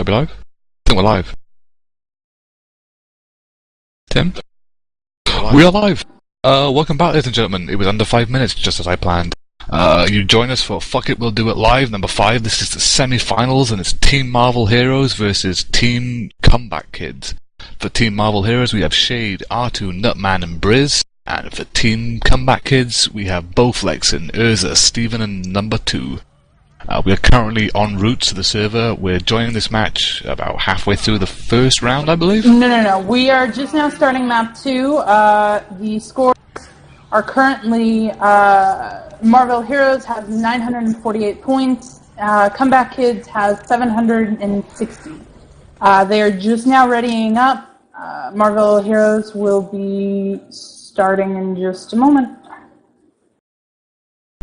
Are we live? I think we're live. Tim? We are live! Welcome back, ladies and gentlemen. It was under 5 minutes, just as I planned. You join us for Fuck It, We'll Do It Live, number 5. This is the semi-finals, and it's Team Marvel Heroes versus Team Comeback Kids. For Team Marvel Heroes, we have Shade, R2, Nutman, and Briz. And for Team Comeback Kids, we have Bowflex and Urza, Steven, and number 2. We are currently en route to the server. We're joining this match about halfway through the first round, I believe? No. We are just now starting map 2. The scores are currently Marvel Heroes has 948 points. Comeback Kids has 760. They are just now readying up. Marvel Heroes will be starting in just a moment.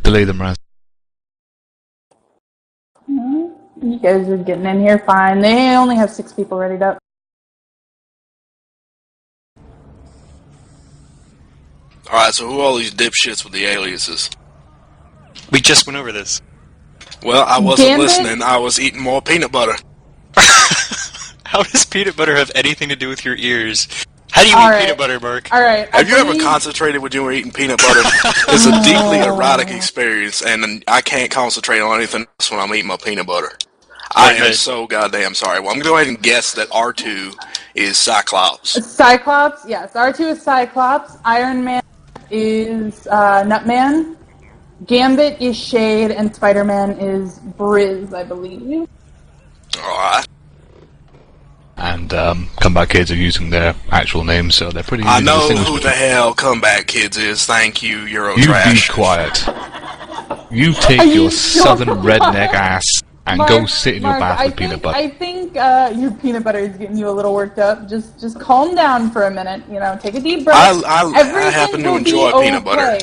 Delay them, Raz. You guys are getting in here fine. They only have 6 people readied up. Alright, so who are all these dipshits with the aliases? We just went over this. Well, I wasn't Gambit? listening. I was eating more peanut butter. How does peanut butter have anything to do with your ears? How do you eat peanut butter, Mark? Alright. Have you ever concentrated when you were eating peanut butter? It's a deeply erotic experience, and I can't concentrate on anything else when I'm eating my peanut butter. I am so goddamn sorry. Well, I'm going to go ahead and guess that R2 is Cyclops. Cyclops, yes. R2 is Cyclops. Iron Man is Nutman. Gambit is Shade, and Spider-Man is Briz, I believe. Alright. And Comeback Kids are using their actual names, so they're pretty easy I to know distinguish who the between. hell Comeback Kids is. Thank you, You Eurotrash. be quiet. You take your southern redneck ass and go sit in your bath with peanut butter. I think your peanut butter is getting you a little worked up. Just calm down for a minute. You know, take a deep breath. I happen to enjoy peanut butter.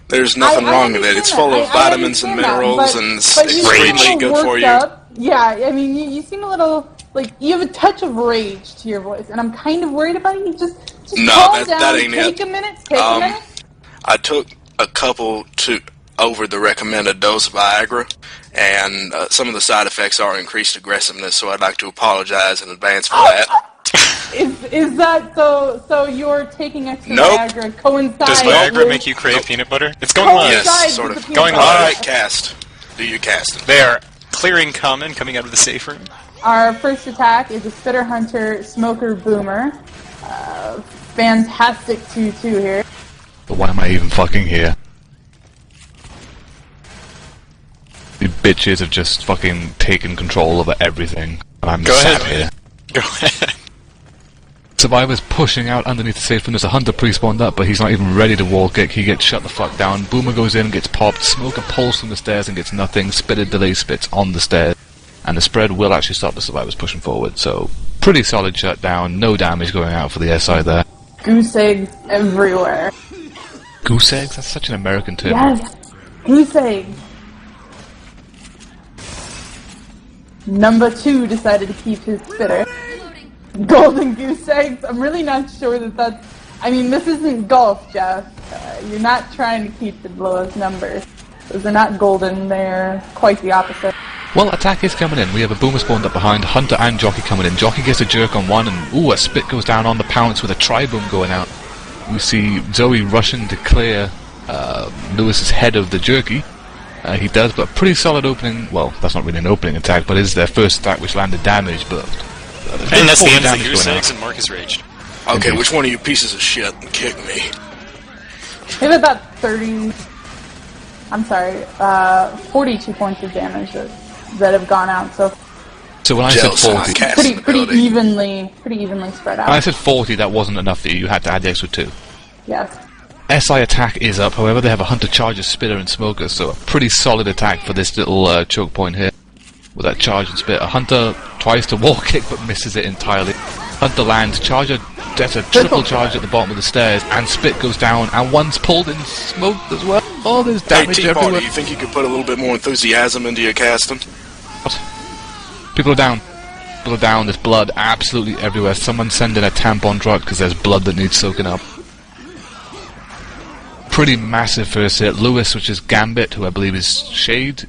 There's nothing wrong with it. It's full of vitamins and minerals, and it's extremely good for you. Yeah, I mean, you seem a little like you have a touch of rage to your voice, and I'm kind of worried about you. Just calm down. That ain't take it. a minute. Take a minute. I took a couple over the recommended dose of Viagra, and some of the side effects are increased aggressiveness, so I'd like to apologize in advance for that. Is that so you're taking extra Nope. Viagra coincides Does Viagra with, make you crave peanut butter? It's going live. Yes, sort of. Going live. Alright, cast. Do your casting. They are clearing common, coming out of the safe room. Our first attack is a Spitter Hunter Smoker Boomer. Fantastic 2-2 here. But why am I even fucking here? The bitches have just fucking taken control over everything, and I'm Go sat ahead. here. Go ahead. Survivor's pushing out underneath the safe room. There's a hunter pre-spawned up, but he's not even ready to wall kick. He gets shut the fuck down. Boomer goes in and gets popped. Smoker pulls from the stairs and gets nothing. Spitted delay spits on the stairs. And the spread will actually stop the Survivors pushing forward. So, pretty solid shutdown. No damage going out for the SI there. Goose eggs everywhere. Goose eggs? That's such an American term. Yes, goose eggs. Number 2 decided to keep his spitter. Golden goose eggs. I'm really not sure that's. I mean, this isn't golf, Jeff. You're not trying to keep the lowest numbers. Those are not golden. They're quite the opposite. Well, attack is coming in. We have a Boomer spawned up behind. Hunter and Jockey coming in. Jockey gets a jerk on one, and ooh, a spit goes down on the pounce with a tri-boom going out. We see Zoe rushing to clear Lewis's head of the jerky. He does, but pretty solid opening. Well, that's not really an opening attack, but it is their first attack which landed damage. But And that's the end of the goose eggs, and Mark is raged. Okay, which one of you pieces of shit kicked me? We have about 30. I'm sorry, 42 points of damage that have gone out. So when I said 40, pretty evenly spread out. when I said 40, that wasn't enough for you. You had to add the extra 2. Yes. SI attack is up. However, they have a Hunter Charger, Spitter, and Smoker, so a pretty solid attack for this little choke point here. With that charge and spit, a Hunter tries to wall kick but misses it entirely. Hunter lands, Charger gets a triple charge at the bottom of the stairs, and spit goes down, and one's pulled and smoked as well. Oh, there's damage everywhere. Do you think you could put a little bit more enthusiasm into your casting? What? People are down. People are down. There's blood absolutely everywhere. Someone send in a tampon truck because there's blood that needs soaking up. Pretty massive first hit. Lewis, which is Gambit, who I believe is Shade,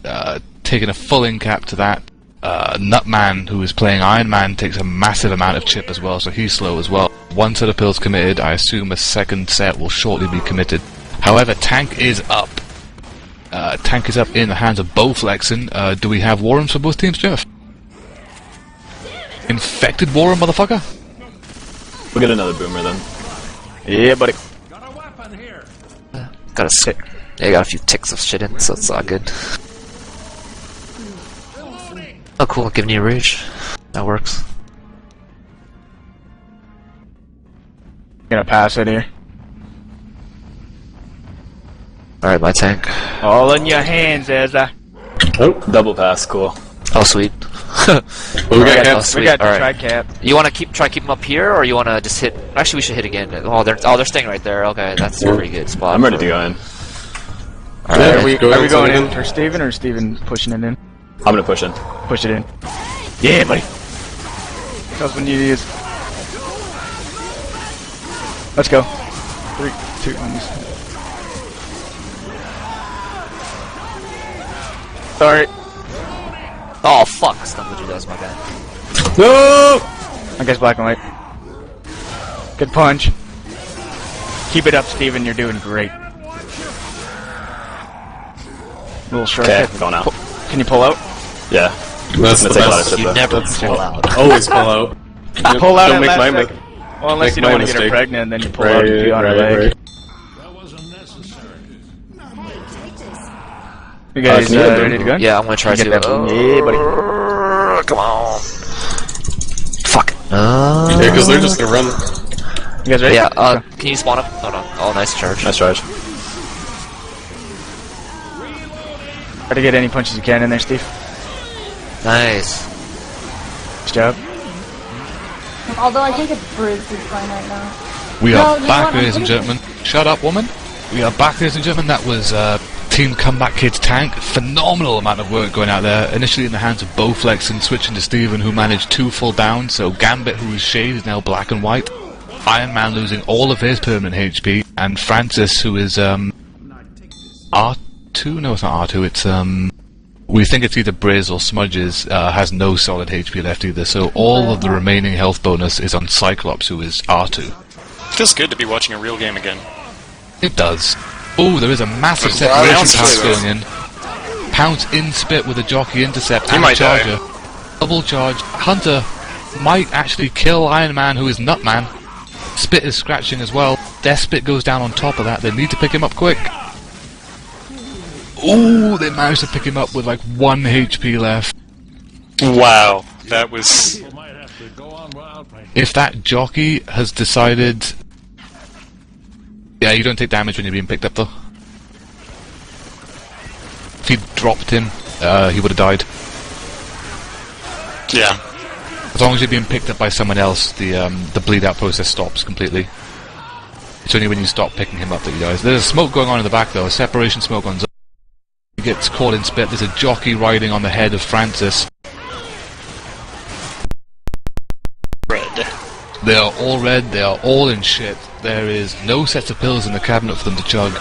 taking a full in cap to that. Nutman, who is playing Iron Man, takes a massive amount of chip as well, so he's slow as well. One set of pills committed. I assume a second set will shortly be committed. However, Tank is up. Tank is up in the hands of Bowflexin. Do we have Warrens for both teams, Jeff? Infected Warren, motherfucker? We'll get another boomer then. Yeah, buddy. Got a sick. Yeah, got a few ticks of shit in, so it's all good. Oh, cool. Giving you a rage. That works. Gonna pass it here. Alright, my tank. All in your hands, Ezra. Oh, double pass, cool. Oh, sweet. Well, we got Oh, caps. sweet. We got the Alright. tri-cap. You want to try keep them up here, or you want to just hit? Actually, we should hit again. Oh, they're staying right there. Okay, that's a pretty good spot. I'm ready to go in. Alright. Are we go ahead, going go in in. for Steven or Steven pushing it in? I'm gonna push in. Push it in. Yeah, buddy. That's when you use. Let's go. 3, 2, 1. Sorry. Oh fuck! Stumbled you. That was my bad. No! I guess black and white. Good punch. Keep it up, Steven. You're doing great. Little short Okay, hit. I'm going out. Can you pull out? Yeah. That's Gonna the take a lot of best. shit You though. never pull out. Always pull out. Pull out Don't at make last my second. Well, unless make you don't my want to get her mistake. pregnant, and then you pull out and pee on her leg. You guys can you get ready to go? Yeah, I'm gonna try Get to. that boom. Yeah, buddy. Come on. Fuck. Yeah, because they're just gonna run. You guys ready? Yeah. Let's go. Can you spawn up? Oh no. Oh, nice charge. Nice charge. Try to get any punches you can in there, Steve. Nice. Good job. Although I think it's bruised is fine right now. We No, are you back, want- I'm ladies and gonna- gentlemen. Shut up, woman. We are back, ladies and gentlemen. That was Team Comeback Kids Tank. Phenomenal amount of work going out there. Initially in the hands of Bowflex and switching to Steven, who managed 2 full downs. So Gambit, who is shade, is now black and white. Iron Man losing all of his permanent HP. And Francis, who is R2? No, it's not R2. It's we think it's either Briz or Smudges, has no solid HP left either. So all of the remaining health bonus is on Cyclops, who is R2. Feels good to be watching a real game again. It does. Oh, there is a massive Wow, separation that's pounce really going in. Pounce in spit with a jockey intercept He and might die. charger. Double charge. Hunter might actually kill Iron Man, who is Nutman. Spit is scratching as well. Death Spit goes down on top of that. They need to pick him up quick. Ooh, they managed to pick him up with like 1 HP left. Wow, that was. If that jockey has decided... Yeah, you don't take damage when you're being picked up though. If he dropped him, he would have died. Yeah. As long as you're being picked up by someone else, the bleed out process stops completely. It's only when you stop picking him up that he dies. There's a smoke going on in the back though, a separation smoke on Zoe. He gets caught in spit. There's a jockey riding on the head of Francis. Red. They are all red, they are all in shit. There is no sets of pills in the cabinet for them to chug.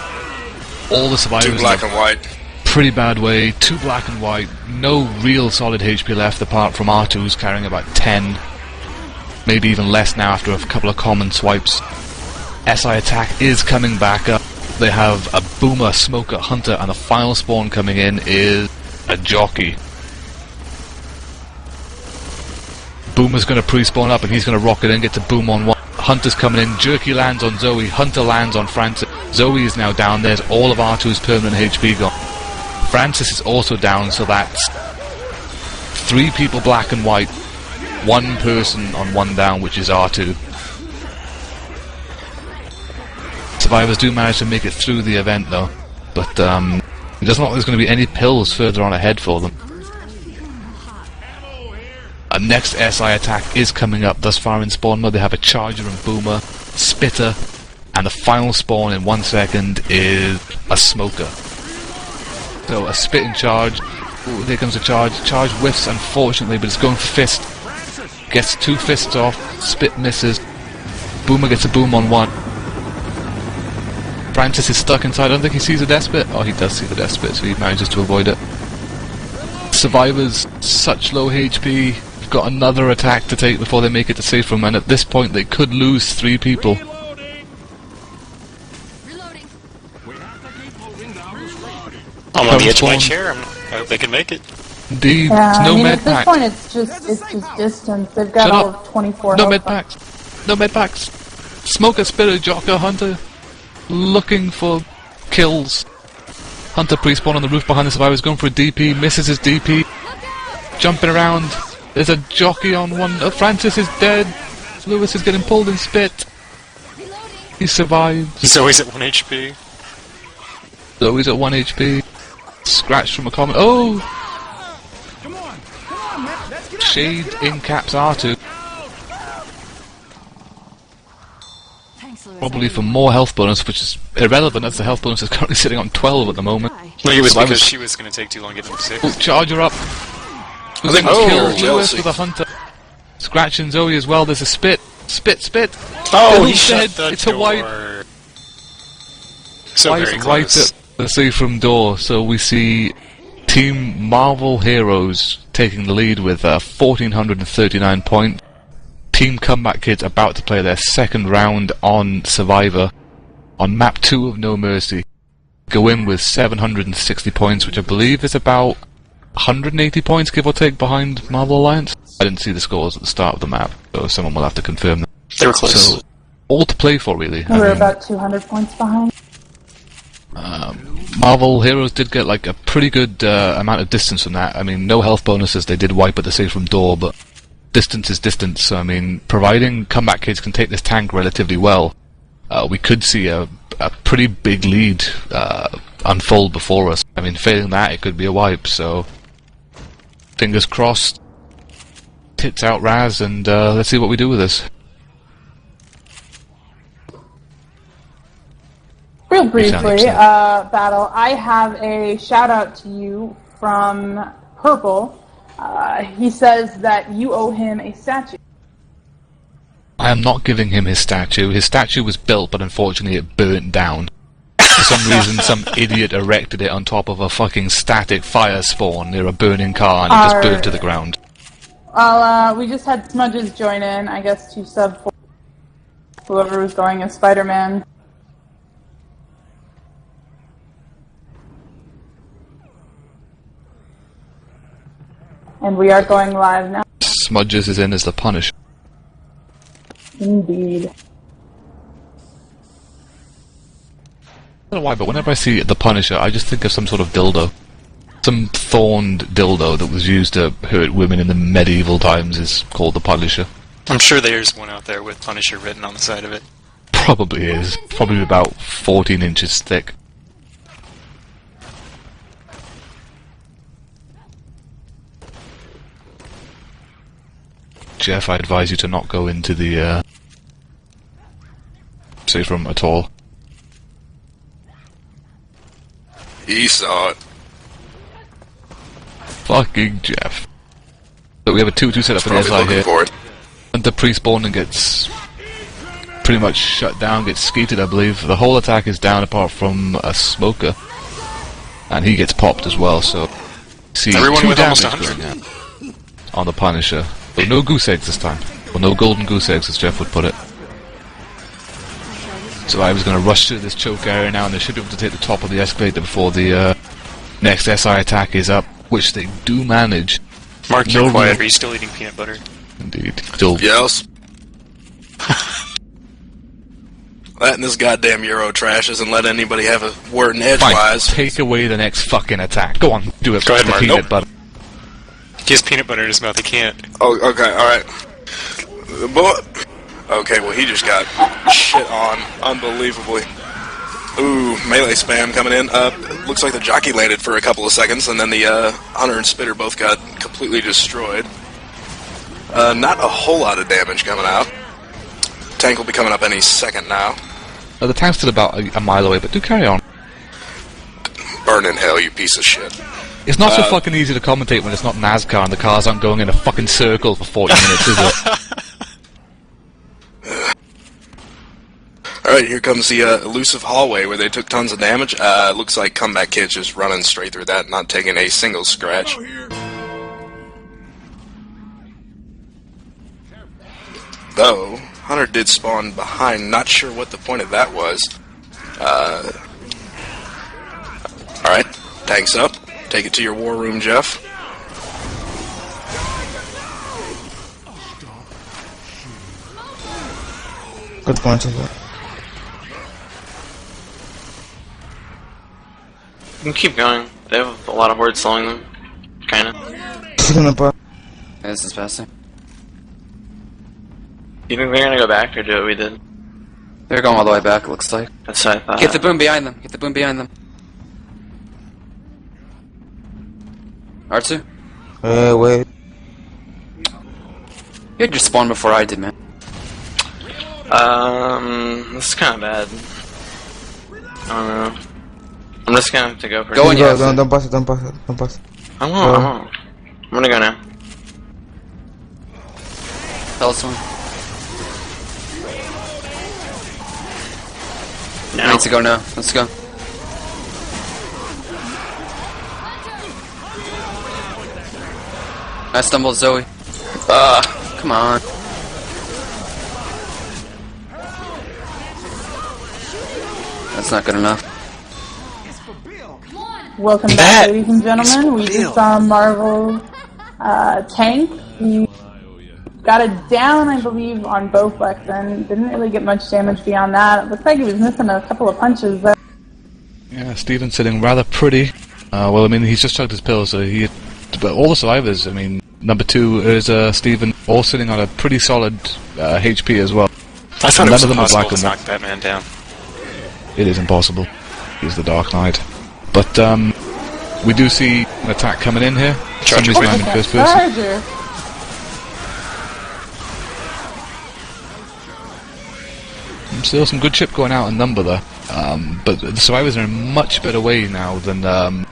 All the survivors 2 black in a and white. pretty bad way. 2 black and white, no real solid HP left apart from R2 who's carrying about 10. Maybe even less now after a couple of common swipes. SI attack is coming back up. They have a Boomer, Smoker, Hunter, and the final spawn coming in is a Jockey. Boomer's going to pre-spawn up and he's going to rocket in, get to Boom on 1. Hunter's coming in, Jerky lands on Zoe, Hunter lands on Francis. Zoe is now down, there's all of R2's permanent HP gone. Francis is also down, so that's 3 people black and white, 1 person on 1 down, which is R2. Survivors do manage to make it through the event though, but it doesn't look like there's going to be any pills further on ahead for them. A next SI attack is coming up. Thus far in spawn mode they have a Charger and Boomer, Spitter, and the final spawn in 1 second is a Smoker. So a Spit and Charge. Ooh, there comes a Charge. Charge whiffs unfortunately, but it's going for Fist. Gets 2 fists off, Spit misses. Boomer gets a Boom on 1. Francis is stuck inside. I don't think he sees the Death Spit. Oh, he does see the Death Spit, so he manages to avoid it. Survivors, such low HP. They've got another attack to take before they make it to safe room, and at this point they could lose 3 people. I'm on the edge of my chair. I hope they can make it. Indeed, Yeah, no I mean, med at this packs. point, it's just distance. They've got Shut all up. of 24 No health med points. packs. No med packs. Smoker, Spirit, Jocker, Hunter, looking for kills. Hunter pre-spawn on the roof behind the survivors, going for a DP, misses his DP. Jumping around. There's a jockey on one. Francis is dead. Lewis is getting pulled in spit. He survives. He's always at 1 HP. So he's at 1 HP. Scratched from a comment. Oh! Shade in caps R2. Probably for more health bonus, which is irrelevant as the health bonus is currently sitting on 12 at the moment. No, it was So I because was- she was going to take too long getting to 6. Oh, charger up. I think Kills Lewis Lewis with a hunter. Scratching Zoe as well. There's a spit. Spit. Oh, Who's he shut dead? the It's door. a wipe. So Wipe very right close. at the safe room door. So we see Team Marvel Heroes taking the lead with 1,439 points. Team Comeback Kids about to play their second round on Survivor on map 2 of No Mercy. Go in with 760 points, which I believe is about 180 points, give or take, behind Marvel Alliance. I didn't see the scores at the start of the map, so someone will have to confirm them. They were close. So, all to play for, really. We're about 200 points behind. Marvel Heroes did get like a pretty good amount of distance from that. I mean, no health bonuses, they did wipe at the safe room door, but distance is distance, so I mean, providing Comeback Kids can take this tank relatively well, we could see a pretty big lead unfold before us. I mean, failing that, it could be a wipe, so fingers crossed, tits out Raz, and let's see what we do with this. Real sound briefly, upset. Battle, I have a shout out to you from Purple. He says that you owe him a statue. I am not giving him his statue. His statue was built, but unfortunately it burnt down. For some reason, some idiot erected it on top of a fucking static fire spawn near a burning car, and it just burnt to the ground. Well, we just had Smudges join in, I guess, to sub for whoever was going as Spider-Man. And we are going live now. Smudges is in as the Punisher. Indeed. I don't know why, but whenever I see the Punisher, I just think of some sort of dildo. Some thorned dildo that was used to hurt women in the medieval times is called the Punisher. I'm sure there's one out there with Punisher written on the side of it. Probably is. Probably about 14 inches thick. Jeff, I advise you to not go into the safe room at all. He saw it. Fucking Jeff. So we have a 2-2 set up in Probably SI looking here. for it. Hunter pre-spawn and gets pretty much shut down, gets skated, I believe. The whole attack is down apart from a smoker. And he gets popped as well, so see Everyone 2 with almost damage 100. going out on the Punisher. But no goose eggs this time. Well, no golden goose eggs, as Jeff would put it. So I was going to rush through this choke area now, and they should be able to take the top of the escalator before the next SI attack is up, which they do manage. Mark, No you're quiet. real- Are you still eating peanut butter? Indeed. Still, Yes. That and this goddamn Euro trash isn't let anybody have a word in fine. edgewise. Take away the next fucking attack. Go on, do it. Go ahead, The Mark. peanut Nope. butter. He has peanut butter in his mouth. He can't. Oh, okay, alright. Okay, well, he just got shit on unbelievably. Ooh, melee spam coming in. Looks like the jockey landed for a couple of seconds, and then the Hunter and Spitter both got completely destroyed. Not a whole lot of damage coming out. Tank will be coming up any second now. The tank's still about a mile away, but do carry on. Burn in hell, you piece of shit. It's not so fucking easy to commentate when it's not NASCAR and the cars aren't going in a fucking circle for 40 minutes, is it? Alright, here comes the elusive hallway where they took tons of damage. Looks like Comeback Kid just running straight through that, not taking a single scratch. though. Hunter did spawn behind. Not sure what the point of that was. Alright, tanks up. Take it to your war room, Jeff. Good point as well. You can keep going. They have a lot of words slowing them. Kinda. This is passing. You think they're gonna go back or do what we did? They're going all the way back, it looks like. That's what I thought. Get the boom behind them. Get the boom behind them. R2? Wait. You had your spawn before I did, man. This is kinda bad. I don't know. I'm just gonna have to go for Go in, yeah. Don't pass it, don't pass it, don't pass it. I won't. I'm gonna go now. Tell us one. No. Needs to go now. Let's go. I stumbled Zoe. Come on. That's not good enough. Welcome back, ladies and gentlemen. We just saw Marvel tank. He got it down, I believe, on Bowflex and didn't really get much damage beyond that. It looks like he was missing a couple of punches there. Yeah, Steven's sitting rather pretty. Well, I mean, he's just chugged his pills, so he... But all the survivors, I mean, number 2 is Steven, all sitting on a pretty solid HP as well. I thought it was None of them are impossible black to and knock white. that man down. It is impossible. He's the Dark Knight. But, we do see an attack coming in here. For some reason I'm in first person. Charger. Still some good chip going out in number there. But the survivors are in a much better way now than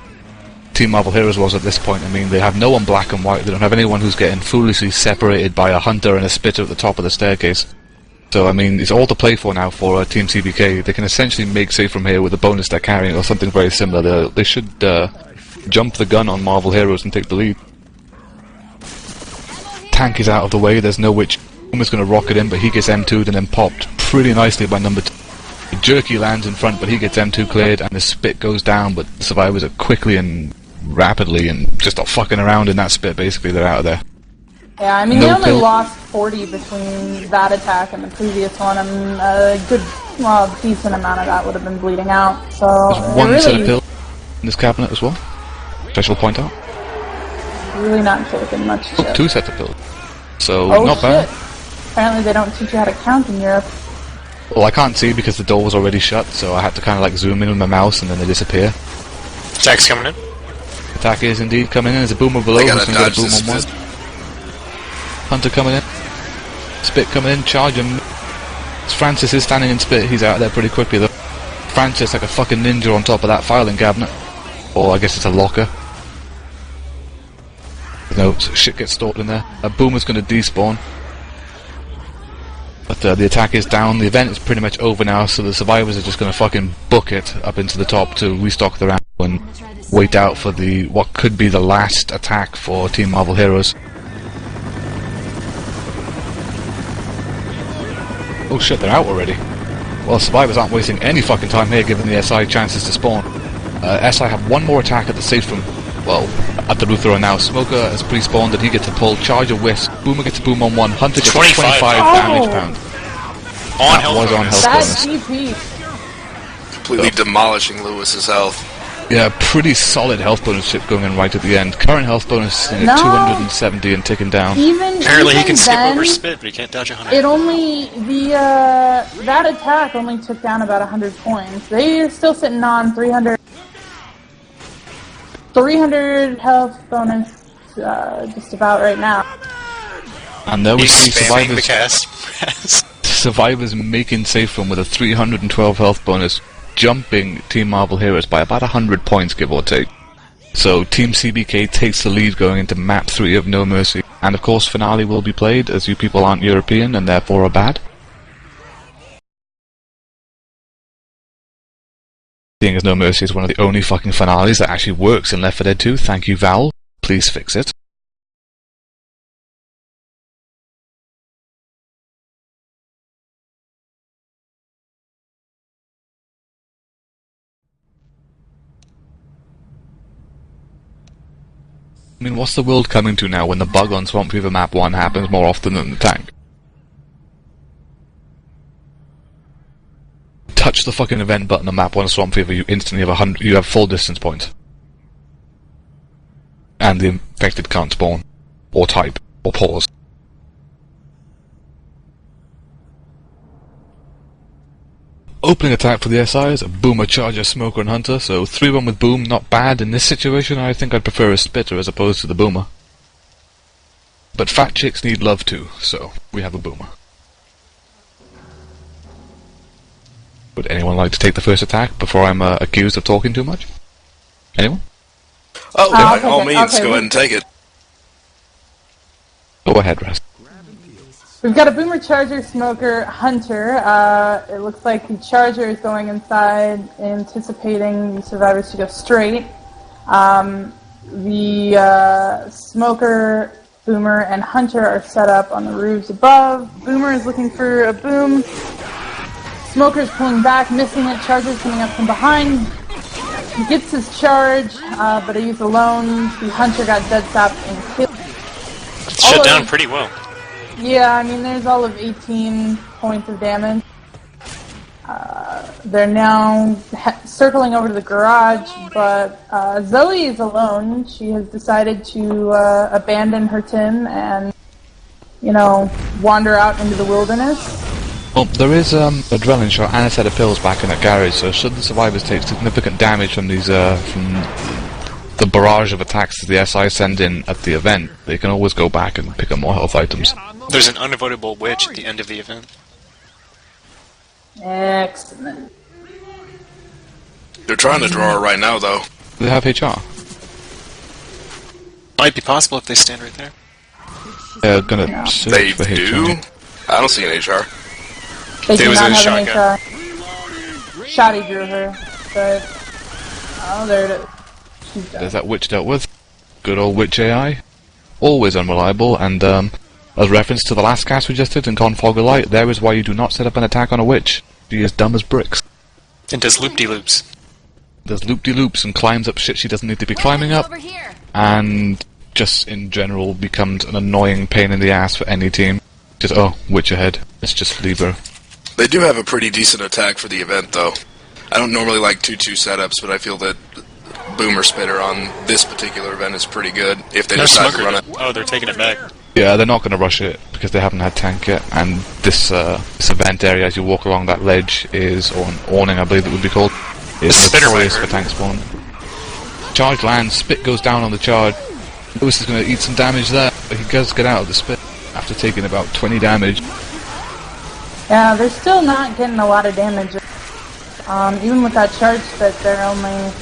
Team Marvel Heroes was at this point. I mean, they have no one black and white. They don't have anyone who's getting foolishly separated by a hunter and a spitter at the top of the staircase. So, I mean, it's all to play for now for Team CBK. They can essentially make safe from here with the bonus they're carrying or something very similar. They should jump the gun on Marvel Heroes and take the lead. Tank is out of the way. There's no witch. Is going to rocket in, but he gets M2'd and then popped pretty nicely by number 2. The jerky lands in front, but he gets M2 cleared, and the spit goes down, but the survivors are quickly and rapidly and just not fucking around in that spit. Basically, they're out of there. Yeah, I mean, No they only pill. lost 40 between that attack and the previous one. I mean, a good, well, decent amount of that would have been bleeding out. So, There's one really, set of pills in this cabinet as well, which I shall point out. really not taking much Oh, shit. 2 sets of pills. So, Oh, not bad. shit. Apparently they don't teach you how to count in Europe. Well, I can't see because the door was already shut, so I had to kind of like zoom in with my mouse and then they disappear. Attack's coming in. Attack is indeed coming in. There's a boomer below They who's gotta going to get a dodge boom on this. one. Hunter coming in. Spit coming in. Charge him. Francis is standing in spit. He's out of there pretty quickly though. Francis like a fucking ninja on top of that filing cabinet. Or I guess it's a locker. No, shit gets stored in there. A boomer's going to despawn. But the attack is down. The event is pretty much over now, so the survivors are just going to fucking book it up into the top to restock their ammo and wait out for the what could be the last attack for Team Marvel Heroes. Oh shit, they're out already. Well, survivors aren't wasting any fucking time here, giving the SI chances to spawn. SI have one more attack at the safe room. Well, at the Luthor now. Smoker has pre-spawned and he gets a pull. Charger whiffs. Boomer gets a boom on 1. Hunter gets 25. 25 damage pound. On health Was on bonus. health That's bonus. DP. Completely demolishing Lewis's health. Yeah, pretty solid health bonus chip going in right at the end. Current health bonus is No. 270 and ticking down. Apparently he even can skip then, over spit, but he can't dodge a hunter. It only that attack only took down about 100 points. They're still sitting on 300 health bonus, just about right now. And there we He's see spamming the survivors. cast. Survivors making safe from with a 312 health bonus, jumping Team Marvel Heroes by about 100 points, give or take. So Team CBK takes the lead going into map 3 of No Mercy. And of course finale will be played, as you people aren't European and therefore are bad. Seeing as No Mercy is one of the only fucking finales that actually works in Left 4 Dead 2, thank you Val, please fix it. I mean, what's the world coming to now when the bug on Swamp Fever Map 1 happens more often than the tank? Touch the fucking event button on Map 1 Swamp Fever, you instantly have you have full distance points. And the infected can't spawn, or type, or pause. Opening attack for the SIs, a Boomer, Charger, Smoker and Hunter, so 3-1 with Boom, not bad. In this situation I think I'd prefer a Spitter as opposed to the Boomer. But fat chicks need love too, so we have a Boomer. Would anyone like to take the first attack before I'm accused of talking too much? Anyone? Oh, by all means, go ahead and take it. Go ahead, Raz. We've got a Boomer, Charger, Smoker, Hunter. It looks like the Charger is going inside, anticipating the survivors to go straight. The Smoker, Boomer, and Hunter are set up on the roofs above. Boomer is looking for a boom. Smoker's pulling back, missing it. Charger's coming up from behind. He gets his charge, but he's alone. The Hunter got dead stopped and killed. It's shut down pretty well. Yeah, I mean, there's all of 18 points of damage. They're now circling over to the garage, but Zoe is alone. She has decided to abandon her Tim and, you know, wander out into the wilderness. Well, there is adrenaline shot and a set of pills back in that garage, so should the survivors take significant damage from these, from the barrage of attacks that the SI send in at the event, they can always go back and pick up more health items. There's an unavoidable witch at the end of the event. Excellent. They're trying to draw her right now, though. They have HR. Might be possible if they stand right there. They're gonna search They for do? HR. I don't see an HR. They do was not a have an shotgun. HR. Shotty drew her, but... Oh, there it is. She's dead. There's that witch dealt with. Good old witch AI. Always unreliable, and as reference to the last cast we just did in Confog Light, there is why you do not set up an attack on a witch. She is dumb as bricks. And does loop-de-loops. Does loop-de-loops and climbs up shit she doesn't need to be climbing up, and just in general becomes an annoying pain in the ass for any team. Just, oh, witch ahead. Let's just leave her. They do have a pretty decent attack for the event, though. I don't normally like 2-2 setups, but I feel that Boomer Spitter on this particular event is pretty good if they decide to run it. Oh, they're taking it back. Yeah, they're not going to rush it because they haven't had tank yet, and this event area as you walk along that ledge is, or an awning I believe it would be called, is notorious for tank spawn. Charge lands, spit goes down on the charge. Lewis is going to eat some damage there, but he does get out of the spit after taking about 20 damage. Yeah, they're still not getting a lot of damage. Even with that charge spit, they're only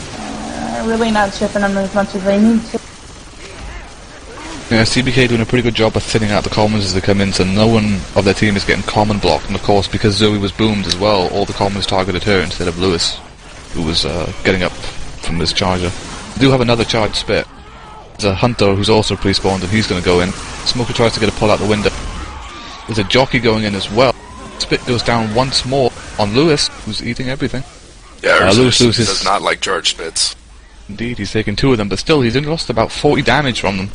really not chipping them as much as they need to. Yeah, CBK doing a pretty good job of thinning out the commons as they come in, so no one of their team is getting common blocked. And of course, because Zoe was boomed as well, all the commons targeted her instead of Lewis, who was getting up from this charger. They do have another charged spit. There's a Hunter who's also pre-spawned, and he's going to go in. Smoker tries to get a pull out the window. There's a jockey going in as well. Spit goes down once more on Lewis, who's eating everything. Yeah, Lewis does not like charge spits. Indeed, he's taken 2 of them, but still, he's only lost about 40 damage from them.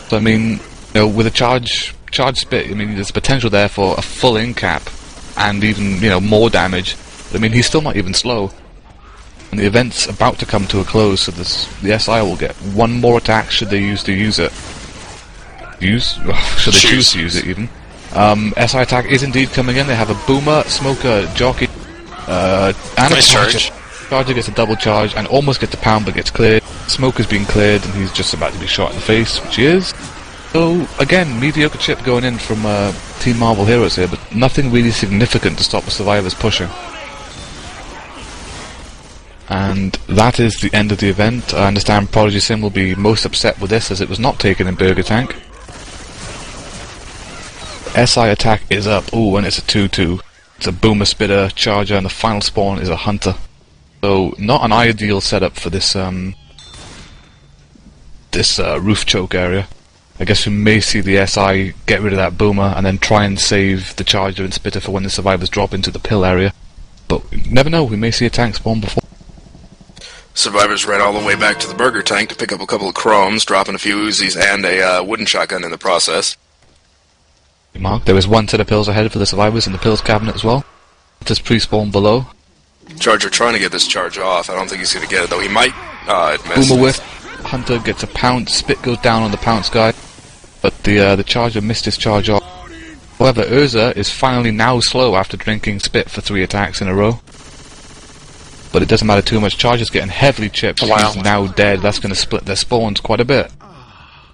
So, I mean, you know, with a charge spit, I mean, there's potential there for a full in cap, and even, you know, more damage. But, I mean, he's still not even slow. And the event's about to come to a close, so the SI will get one more attack should they use to use it. Should they choose to use it, even. SI attack is indeed coming in. They have a Boomer, Smoker, Jockey, and nice a Charger. charge. Charger gets a double charge and almost gets a pound but gets cleared. Smoker's being cleared and he's just about to be shot in the face, which he is. So, again, mediocre chip going in from Team Marvel Heroes here, but nothing really significant to stop the survivors pushing. And that is the end of the event. I understand Prodigy Sim will be most upset with this as it was not taken in Burger Tank. SI attack is up. Ooh, and it's a 2-2. It's a Boomer Spitter, Charger, and the final spawn is a Hunter. So, not an ideal setup for this roof choke area. I guess we may see the SI get rid of that Boomer and then try and save the Charger and Spitter for when the survivors drop into the pill area. But you never know, we may see a tank spawn before. Survivors ran all the way back to the burger tank to pick up a couple of chromes, dropping a few Uzis and a wooden shotgun in the process. Mark, there is one set of pills ahead for the survivors in the pills cabinet as well. Just pre-spawn below. Charger trying to get this charge off. I don't think he's going to get it, though. He might. It missed. Boomer whiff. Hunter gets a pounce. Spit goes down on the pounce guy. But the Charger missed his charge off. However, Urza is finally now slow after drinking Spit for 3 attacks in a row. But it doesn't matter too much. Charger's getting heavily chipped. Wow. He's now dead. That's going to split their spawns quite a bit.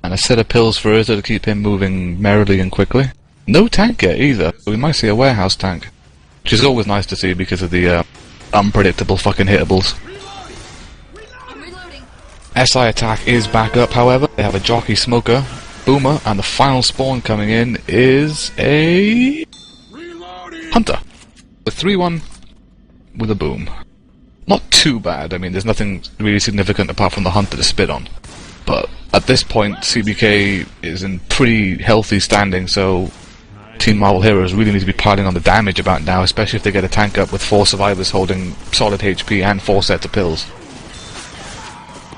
And a set of pills for Urza to keep him moving merrily and quickly. No tank yet either. We might see a warehouse tank. Which is always nice to see because of the unpredictable fucking hittables. SI attack is back up, however. They have a jockey smoker, Boomer, and the final spawn coming in is a Hunter. The 3-1 with a boom. Not too bad. I mean, there's nothing really significant apart from the Hunter to spit on. But at this point, CBK is in pretty healthy standing, so Team Marvel Heroes really need to be piling on the damage about now, especially if they get a tank up with 4 survivors holding solid HP and 4 sets of pills.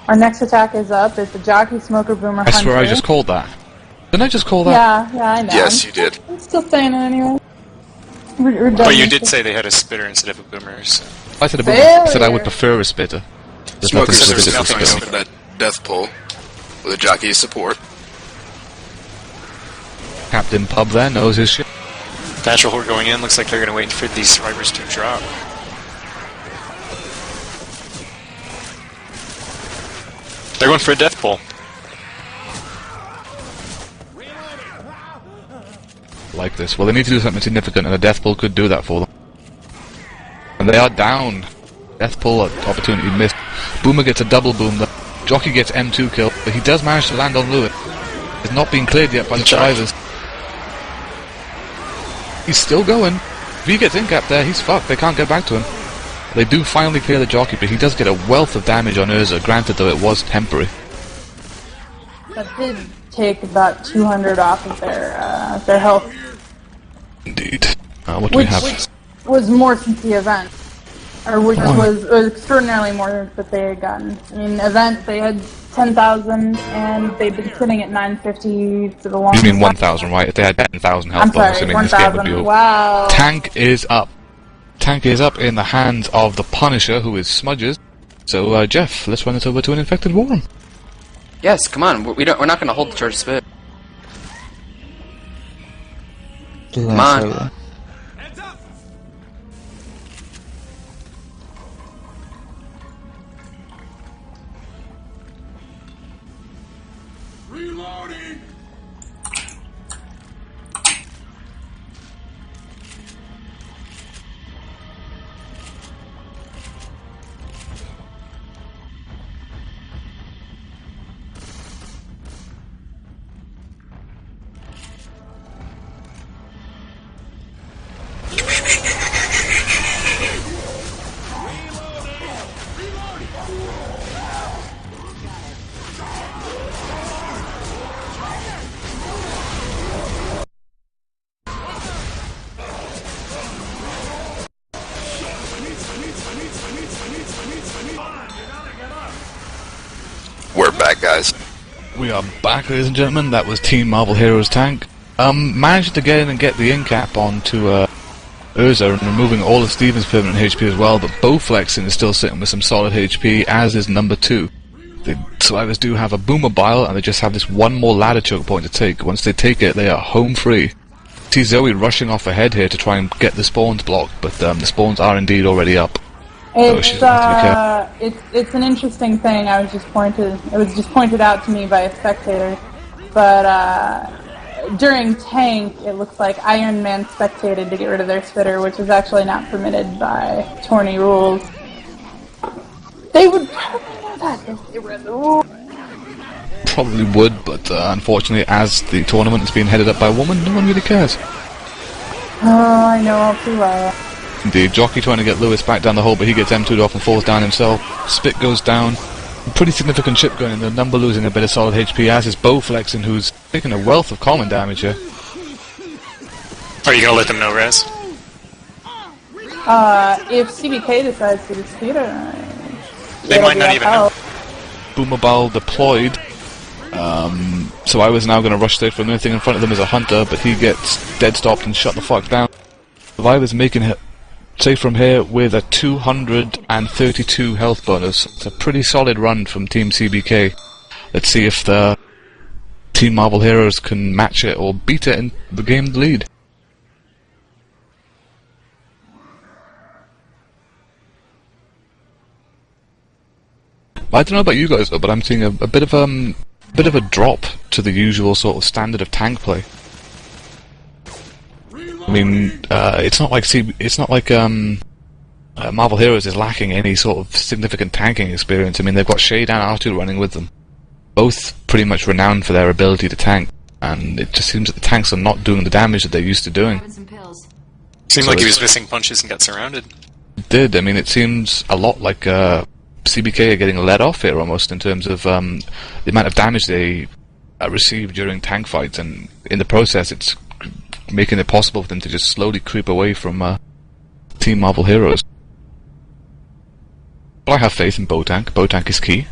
Our next attack is up. It's the Jockey, Smoker, Boomer, I swear Hunter. I just called that. Didn't I just call that? Yeah, I know. Yes, you did. I'm still saying it anyway. But you did say they had a spitter instead of a boomer, so... I said a boomer. I said I would prefer a spitter. There's nothing Smoker's specific there's to nothing spitter. over that death pull with a jockey support. Captain Pub there knows his shit. Natural Horde going in, looks like they're going to wait for these survivors to drop. They're going for a death pull. Like this. Well, they need to do something significant, and a death pull could do that for them. And they are down. Death pull opportunity missed. Boomer gets a double boom. The jockey gets M2 kill, but he does manage to land on Lewis. It's not being cleared yet by the survivors. He's still going. If he gets in-capped there, he's fucked. They can't get back to him. They do finally clear the jockey, but he does get a wealth of damage on Urza, granted though it was temporary. That did take about 200 off of their health. Indeed. What do we have? Which was more since the event. Or which was extraordinarily more that they had gotten. I mean, event, they had 10,000, and they've been sitting at 950 for the longest You mean time. 1,000, right? If they had 10,000 health I'm sorry, bonus, I mean, this game would be 1,000. over. Wow. Tank is up. Tank is up in the hands of the Punisher, who is Smudges. So, Jeff, let's run it over to an infected Warren. Yes, come on. We're not going to hold the charge spit. Come on. We're back, guys. We are back, ladies and gentlemen. That was Team Marvel Heroes Tank. Managed to get in and get the in-cap onto Urza and removing all of Steven's permanent HP as well, but Bowflexing is still sitting with some solid HP, as is number 2. The survivors do have a Boomer Bile, and they just have this one more ladder choke point to take. Once they take it, they are home free. See Zoe rushing off ahead here to try and get the spawns blocked, but the spawns are indeed already up. It's it's an interesting thing. It was just pointed out to me by a spectator. But during tank, it looks like Iron Man spectated to get rid of their spitter, which is actually not permitted by tourney rules. They would probably know that if they read the rules. Probably would, but unfortunately, as the tournament is being headed up by a woman, no one really cares. Oh, I know all too well. Indeed, Jockey trying to get Lewis back down the hole, but he gets M2'd off and falls down himself. Spit goes down. A pretty significant chip going in. The number losing a bit of solid HP, as is Bowflexing, who's taking a wealth of common damage here. Are you going to let them know, Raz? If CBK decides to dispute it, They might not even know. Boomerball deployed. Survivor's now going to rush straight for him. The only thing in front of them is a Hunter, but he gets dead stopped and shut the fuck down. Survivor's making it safe from here with a 232 health bonus. It's a pretty solid run from Team CBK. Let's see if the Team Marvel Heroes can match it or beat it and regain the lead. I don't know about you guys though, but I'm seeing a bit of a drop to the usual sort of standard of tank play. I mean, it's not like Marvel Heroes is lacking any sort of significant tanking experience. I mean, they've got Shade and R2 running with them, both pretty much renowned for their ability to tank, and it just seems that the tanks are not doing the damage that they're used to doing. Seemed like he was missing punches and got surrounded. It did. I mean, it seems a lot like CBK are getting let off here almost in terms of the amount of damage they receive during tank fights, and in the process it's making it possible for them to just slowly creep away from Team Marvel Heroes. But I have faith in Botank. Botank is key.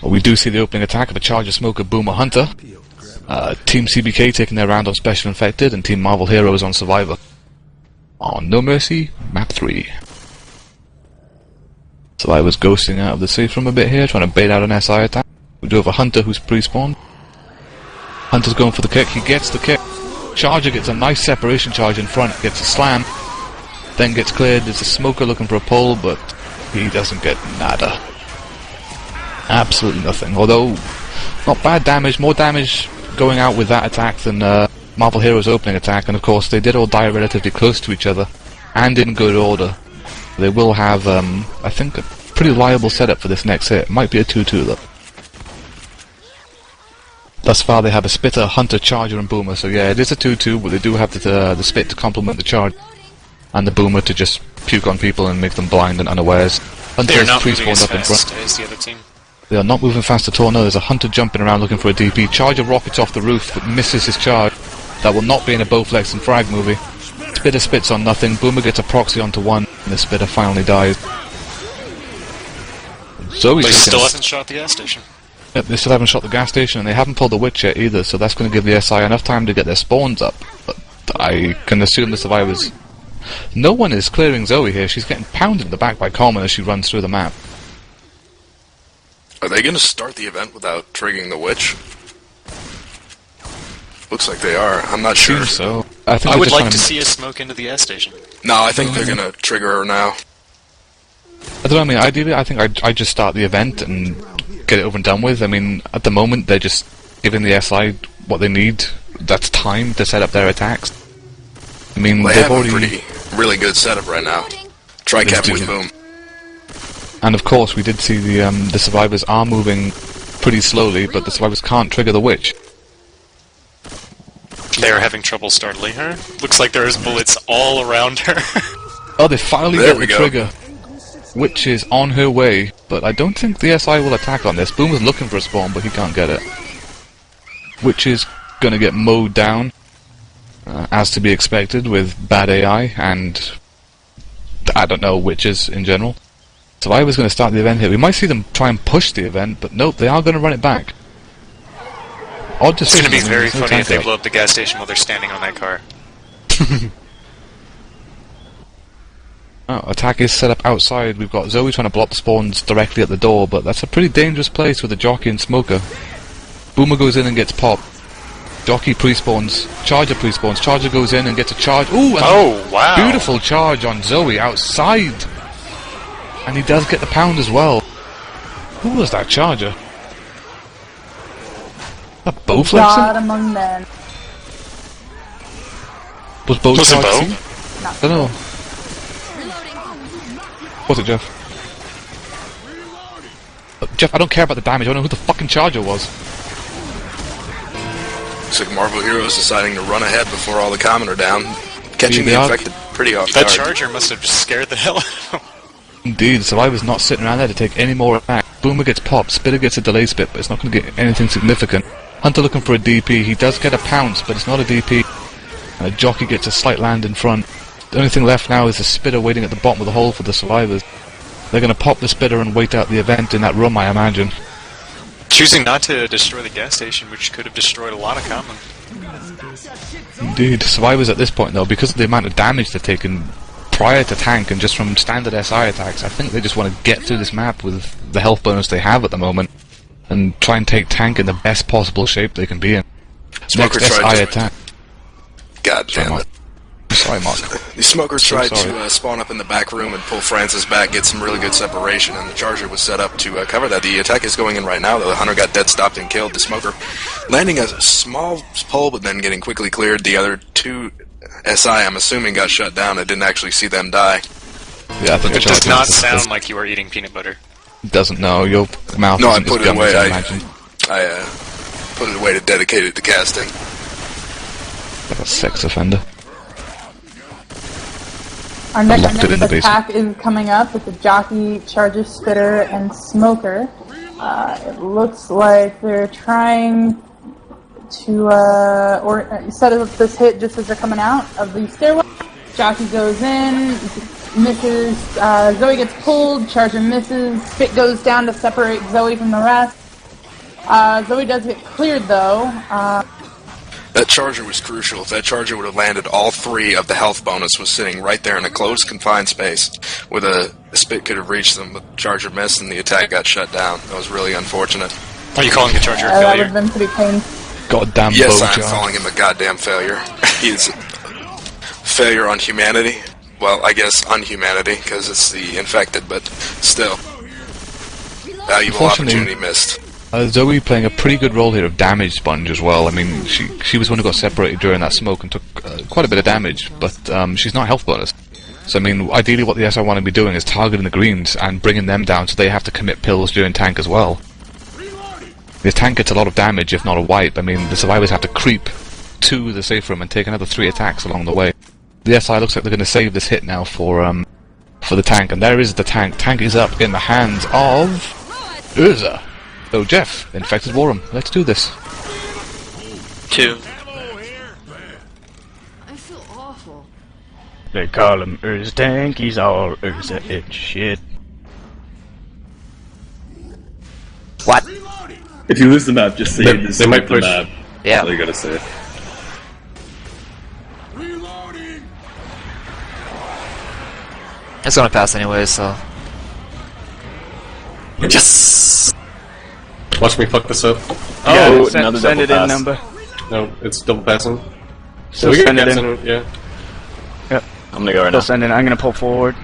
We do see the opening attack of a Charger Smoker Boomer Hunter. Team CBK taking their round on Special Infected, and Team Marvel Heroes on Survivor. On No Mercy, map 3. Survivor's ghosting out of the safe room a bit here, trying to bait out an SI attack. We do have a Hunter who's pre-spawned. Hunter's going for the kick, he gets the kick. Charger gets a nice separation charge in front, gets a slam, then gets cleared. There's a Smoker looking for a pull, but he doesn't get nada. Absolutely nothing. Although, not bad damage, more damage going out with that attack than Marvel Heroes' opening attack, and of course they did all die relatively close to each other, and in good order. They will have, I think, a pretty liable setup for this next hit. Might be a 2-2 though. Thus far they have a Spitter, Hunter, Charger and Boomer, so yeah, it is a 2-2, but they do have the Spit to complement the Charge, and the Boomer to just puke on people and make them blind and unawares. Hunter They're is not moving pre-spawned as up in fast front. as the other team. They are not moving fast at all, no, there's a Hunter jumping around looking for a DP. Charger rockets off the roof, but misses his charge. That will not be in a Bowflex and Frag movie. Spitter spits on nothing, Boomer gets a proxy onto one, and the Spitter finally dies. Zoe's They still haven't shot the gas station. Yep, they still haven't shot the gas station, and they haven't pulled the Witch yet either, so that's going to give the SI enough time to get their spawns up. But I can assume the survivors... No one is clearing Zoe here, she's getting pounded in the back by Coleman as she runs through the map. Are they going to start the event without triggering the Witch? Looks like they are. I'm not sure. Seems so. I would like to see a smoke into the gas station. No, I think they're going to trigger her now. I don't know, I mean, ideally I think I'd just start the event and get it over and done with. I mean, at the moment they're just giving the SI what they need. That's time to set up their attacks. I mean, well, they they've have already... a really good setup right now. Tri-cap with Boom. And of course we did see the survivors are moving pretty slowly, but the survivors can't trigger the Witch. They're having trouble startling her. Looks like there's bullets all around her. Oh, they finally get the trigger. Witch is on her way, but I don't think the SI will attack on this. Boom is looking for a spawn, but he can't get it. Witch is gonna get mowed down, as to be expected with bad AI, and I don't know, witches in general. Survivor's gonna start the event here. We might see them try and push the event, but nope, they are gonna run it back. Odd decision. It's gonna be very no funny if they out. blow up the gas station while they're standing on that car. Oh, attack is set up outside. We've got Zoe trying to block the spawns directly at the door, but that's a pretty dangerous place with a Jockey and Smoker. Boomer goes in and gets popped. Jockey pre-spawns. Charger pre-spawns. Charger goes in and gets a charge. Ooh! Oh, wow! Beautiful charge on Zoe outside! And he does get the pound as well. Who was that Charger? A Bowflex? God among men. Was Bow Was it charged? Bow? I don't know. Was it Jeff? Jeff, I don't care about the damage, I don't know who the fucking Charger was. Looks like Marvel Heroes deciding to run ahead before all the common are down. Catching Yeah, the infected pretty off That guard. Charger must have scared the hell out of him. Indeed, the Survivor's not sitting around there to take any more attack. Boomer gets popped, Spitter gets a delay spit, but it's not going to get anything significant. Hunter looking for a DP, he does get a pounce, but it's not a DP. And a Jockey gets a slight land in front. The only thing left now is a Spitter waiting at the bottom of the hole for the Survivors. They're going to pop the spitter and wait out the event in that room, I imagine. Choosing not to destroy the gas station, which could have destroyed a lot of common. Indeed. Survivors at this point, though, because of the amount of damage they've taken prior to tank and just from standard SI attacks, I think they just want to get through this map with the health bonus they have at the moment and try and take tank in the best possible shape they can be in. Smoker Next tried SI to... attack. God damn it. Sorry, Mark. The Smoker tried sorry. to spawn up in the back room and pull Francis back, get some really good separation, and the Charger was set up to cover that. The attack is going in right now, though. The Hunter got dead stopped and killed. The Smoker landing a small pull, but then getting quickly cleared. The other two SI, I'm assuming, got shut down. I didn't actually see them die. Yeah, I think It does not sound like you are eating peanut butter. Doesn't know. Your mouth No, I isn't as put it gummy away. as I I imagine. put it away to dedicate it to casting. Like a sex offender. Our next Locked it in the attack is coming up with the Jockey, Charger, Spitter, and Smoker. It looks like they're trying to set up this hit just as they're coming out of the stairwell. Jockey goes in, misses. Zoe gets pulled. Charger misses. Spit goes down to separate Zoe from the rest. Zoe does get cleared though. That Charger was crucial. If that Charger would have landed, all three of the health bonus was sitting right there in a closed, confined space where the Spit could have reached them, but Charger missed and the attack got shut down. That was really unfortunate. Are you calling the Charger a That would failure? have been pretty painful. Goddamn Yes, bow I'm charge. calling him a goddamn failure. He's a failure on humanity. Well, I guess unhumanity, because it's the infected, but still. Valuable Unfortunately- opportunity missed. Zoe playing a pretty good role here of damage sponge as well. I mean, she was the one who got separated during that smoke and took quite a bit of damage, but she's not health bonus. So I mean, ideally what the SI want to be doing is targeting the greens and bringing them down so they have to commit pills during tank as well. The tank gets a lot of damage, if not a wipe. I mean, the survivors have to creep to the safe room and take another 3 attacks along the way. The SI looks like they're going to save this hit now for the tank, and there is the tank. Tank is up in the hands of Urza. So Jeff, Infected Warham, let's do this. 2. I feel awful. They call him Urza Tank, he's all Urza and shit. What? If you lose the map, just say you just might the push. map. Yeah. That's all you gotta say. It's gonna pass anyway, so. Yes! Watch me fuck this up. Oh, send, another send double it in pass. number. No, it's double passing. So we send got it gas in. in. Yeah. Yep. I'm gonna go right Still now. send it. I'm gonna pull forward.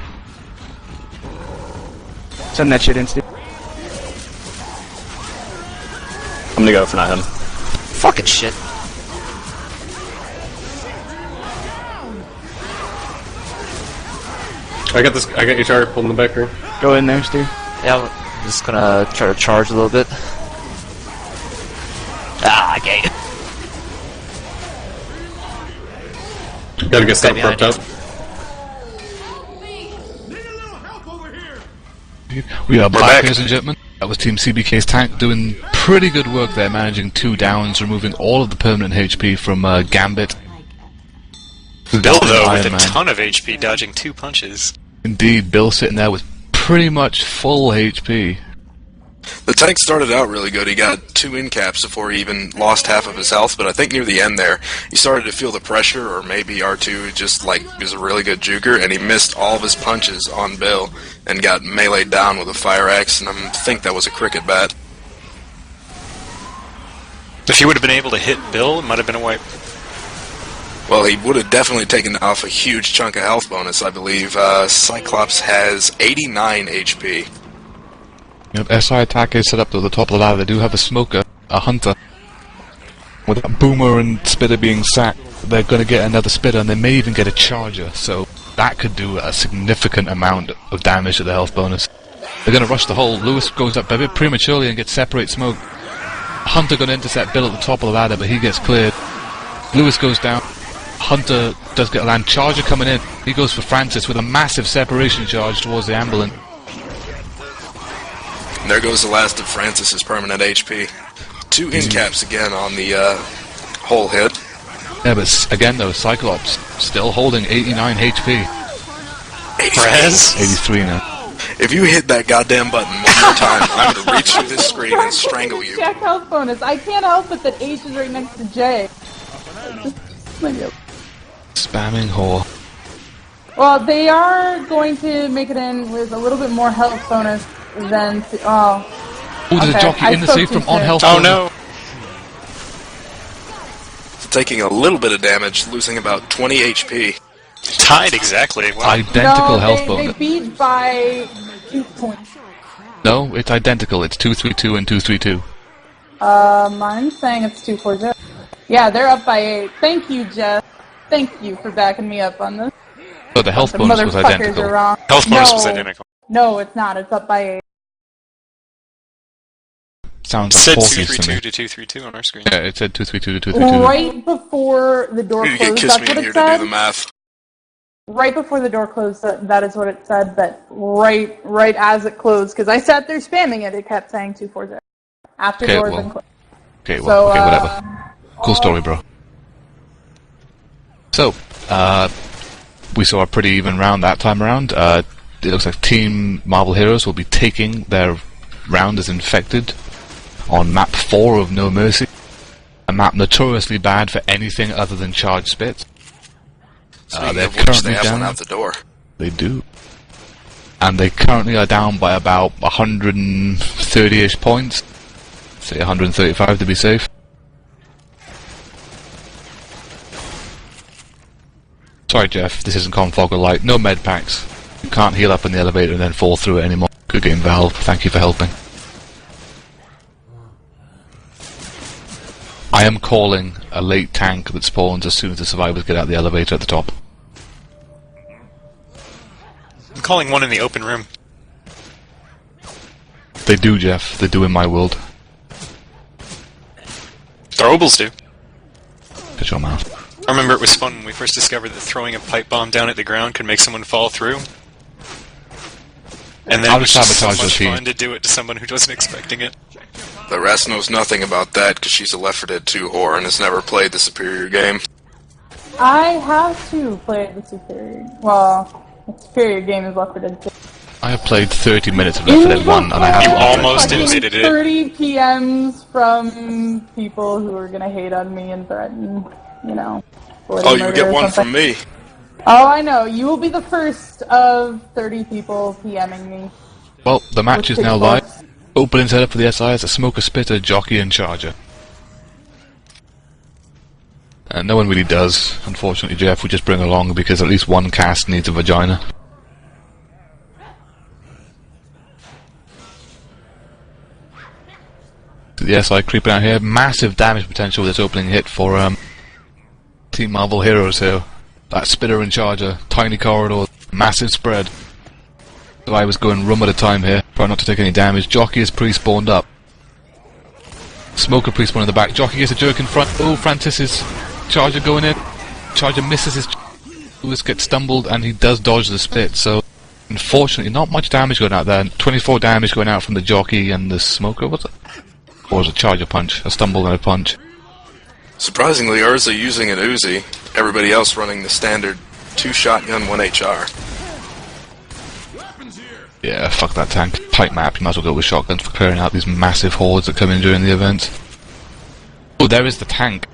Send that shit in, Steve. I'm gonna go for not him. Fucking shit. I got this. I got your charger pulled in the back room. Go in there, Steve. Yeah, I'm just gonna try to charge a little bit. Ah, okay. Gotta get stuff behind prepped up. We are back, back. ladies and gentlemen. That was Team CBK's tank doing pretty good work there, managing 2 downs, removing all of the permanent HP from Gambit. Bill, though, Iron with a Man. ton of HP, dodging 2 punches. Indeed, Bill sitting there with pretty much full HP. The tank started out really good. He got 2 in caps before he even lost half of his health, but I think near the end there, he started to feel the pressure, or maybe R2 just, like, was a really good juker, and he missed all of his punches on Bill and got meleeed down with a fire axe, and I think that was a cricket bat. If he would have been able to hit Bill, it might have been a wipe. Well, he would have definitely taken off a huge chunk of health bonus, I believe. Cyclops has 89 HP. Yep, SI attack is set up to the top of the ladder. They do have a smoker, a hunter. With that boomer and spitter being sacked, they're going to get another spitter, and they may even get a charger, so that could do a significant amount of damage to the health bonus. They're going to rush the hole. Lewis goes up a bit prematurely and gets separate smoke. Hunter going to intercept Bill at the top of the ladder, but he gets cleared. Lewis goes down. Hunter does get a land. Charger coming in. He goes for Francis with a massive separation charge towards the ambulance. And there goes the last of Francis's permanent HP. 2 in caps again on the whole hit. Yeah, but again though, Cyclops still holding 89 HP. Raz? 83 now. If you hit that goddamn button one more time, I'm gonna reach through this screen and strangle you. Jack health bonus. I can't help it that H is right next to J. Spamming whore. Well, they are going to make it in with a little bit more health bonus than... Oh, there's a jockey in the safe from on health. Oh no! It's taking a little bit of damage, losing about 20 HP. Tied exactly. Wow. Identical health they bonus. beat by 2 points. No, it's identical. It's 232 and 232. I'm saying it's 240. Yeah, they're up by 8. Thank you, Jeff. Thank you for backing me up on this. So the health bonus was Motherfuckers identical. are wrong. Health bonus was identical. No, it's not. It's up by 8. Sounds It said like 40s to 232 me. to 232 on our screen. Yeah, it said 232 to 232. Right before the door You need to closed, kiss that's me what in it here to do said. the math. Right before the door closed, that is what it said, but right as it closed, because I sat there spamming it, it kept saying 240. After doors been closed. Okay, well, So, whatever. Cool story, bro. So, we saw a pretty even round that time around. It looks like Team Marvel Heroes will be taking their round as infected on map 4 of No Mercy. A map notoriously bad for anything other than charged spits. They're currently they have down. one out the door. They do. And they currently are down by about 130-ish points. Say 135 to be safe. Sorry, Jeff, this isn't Confogger Light. No med packs. You can't heal up in the elevator and then fall through it anymore. Good game, Valve. Thank you for helping. I am calling a late tank that spawns as soon as the survivors get out of the elevator at the top. I'm calling one in the open room. They do, Jeff. They do in my world. Throwables do. Shut your mouth. I remember it was fun when we first discovered that throwing a pipe bomb down at the ground could make someone fall through. And then I'll it was just just so sabotage much your team. fun to do it to someone who wasn't expecting it. The rest knows nothing about that because she's a Left 4 Dead 2 whore and has never played the superior game. I have to play the superior. Well, the superior game is Left 4 Dead 2. I have played 30 minutes of Left 4 Dead 1 and I You haven't. almost admitted it. 30 PMs from people who are gonna hate on me and threaten, Oh, you get one from me. Oh, I know. You will be the first of 30 people PMing me. Well, the match is With now pitchforks. live. Opening setup for the SI is a Smoker, Spitter, Jockey, and Charger. And no one really does, unfortunately, Jeff. We just bring along because at least one cast needs a vagina. The SI creeping out here. Massive damage potential with this opening hit for Team Marvel Heroes here. That Spitter and Charger, tiny corridor, massive spread. So I was going room at a time here, trying not to take any damage. Jockey is pre-spawned up. Smoker pre-spawned in the back. Jockey gets a jerk in front. Oh, Francis's Charger going in. Charger misses his... Lewis gets stumbled and he does dodge the spit, so... Unfortunately, not much damage going out there. 24 damage going out from the Jockey and the Smoker, was it? Or was it Charger punch? A stumble and a punch. Surprisingly, Urza using an Uzi, everybody else running the standard 2-shotgun 1 HR. Yeah, fuck that tank. Tight map, you might as well go with shotguns for clearing out these massive hordes that come in during the event. Oh, there is the tank.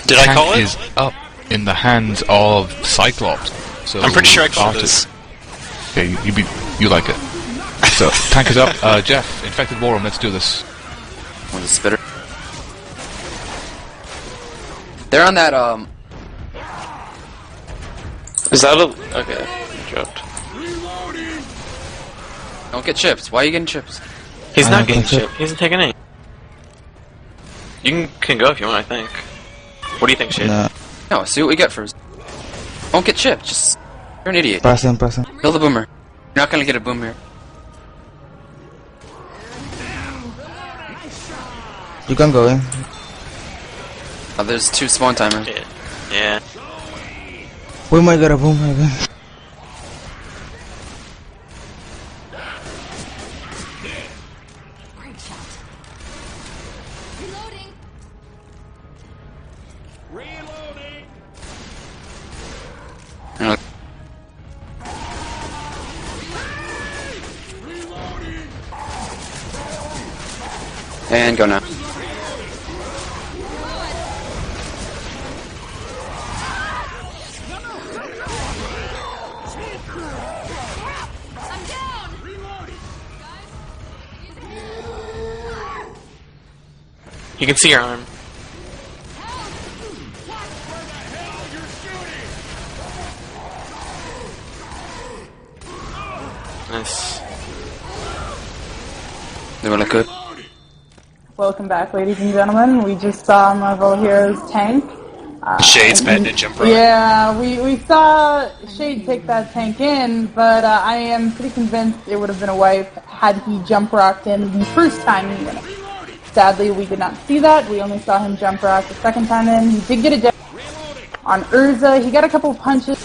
Did Tank I call it? is up in the hands of Cyclops. So I'm pretty sure I called Arctic- this. Okay, you like it. So, tank is up. Jeff, Infected War Room, let's do this. With a spitter. They're on that, Is that a... Okay, dropped. Don't get chips. Why are you getting chips? He's I not don't getting think so. shit. He hasn't taken any. You can go if you want, I think. What do you think, Shade? Nah, No, see what we get first. Don't get chipped. Just... You're an idiot. pasen. Kill the boomer. You're not gonna get a boom here. You can go in. Oh, there's 2 spawn timers. Yeah. We might get a boom again. And go now. You can see your arm. Nice. They will look good. Welcome back, ladies and gentlemen. We just saw Marvel Heroes tank. Shade's batting a jump rock. Yeah, we saw Shade take that tank in, but I am pretty convinced it would have been a wipe had he jump rocked in the first time he went in. Sadly, we did not see that. We only saw him jump rock the second time in. He did get a death on Urza. He got a couple punches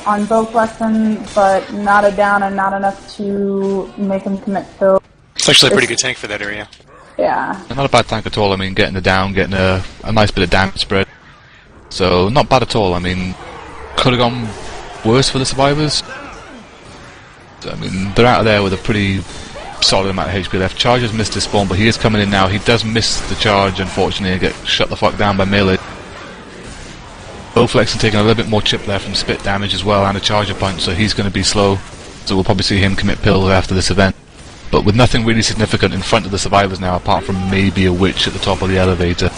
on Bowflexen, but not a down and not enough to make him commit kill. It's actually a pretty good tank for that area. Yeah. Not a bad tank at all. I mean, getting the down, getting a nice bit of damage spread. So, not bad at all. I mean, could have gone worse for the survivors. So, I mean, they're out of there with a pretty solid amount of HP left. Charger's missed his spawn, but he is coming in now. He does miss the charge, unfortunately, and get shut the fuck down by melee. Bowflexen taking a little bit more chip there from spit damage as well, and a charger punch, so he's going to be slow. So we'll probably see him commit pills after this event. But with nothing really significant in front of the survivors now, apart from maybe a witch at the top of the elevator,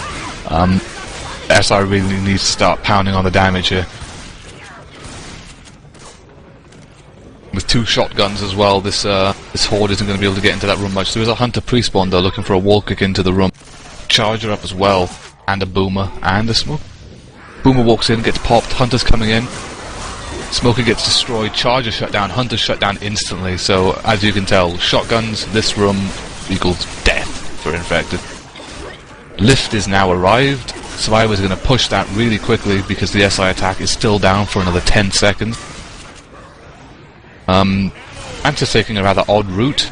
SR really needs to start pounding on the damage here. With 2 shotguns as well, this horde isn't going to be able to get into that room much. There is a hunter pre-spawn though, looking for a wall kick into the room. Charger up as well, and a boomer, and a smoke. Boomer walks in, gets popped, hunter's coming in. Smoker gets destroyed, charger shut down, hunter shut down instantly. So, as you can tell, shotguns, this room equals death for infected. Lift is now arrived. Survivors are going to push that really quickly because the SI attack is still down for another 10 seconds. Mantis taking a rather odd route.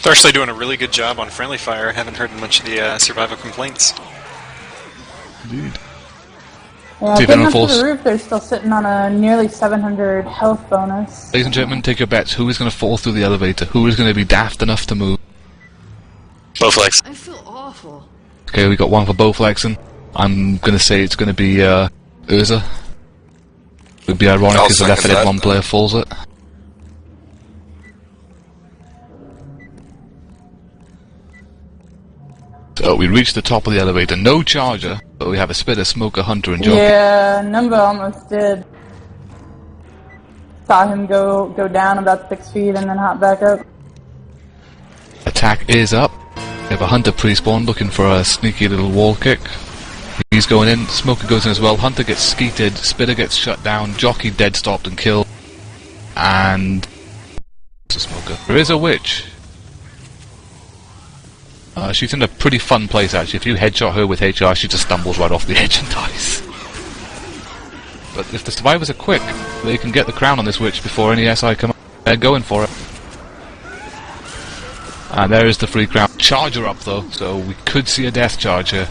They're actually doing a really good job on friendly fire. I haven't heard much of the survival complaints. Indeed. Yeah, getting up to the roof, they're still sitting on a nearly 700 health bonus. Ladies and gentlemen, take your bets. Who is going to fall through the elevator? Who is going to be daft enough to move? Bowflex. I feel awful. Okay, we got one for Bowflexen. I'm going to say it's going to be Urza. It would be ironic if the Left 4 Dead 1 player falls it. So we reached the top of the elevator. No charger, but we have a spitter, smoker, hunter, and jockey. Yeah, Numba almost did. Saw him go down about 6 feet and then hop back up. Attack is up. We have a hunter pre-spawn looking for a sneaky little wall kick. He's going in, smoker goes in as well, hunter gets skeeted, spitter gets shut down, jockey dead stopped and killed. And it's a smoker. There is a witch. She's in a pretty fun place actually. If you headshot her with HR, she just stumbles right off the edge and dies. But if the survivors are quick, they can get the crown on this witch before any SI come up. They're going for it. And there is the free crown. Charger up though, so we could see a death charge here.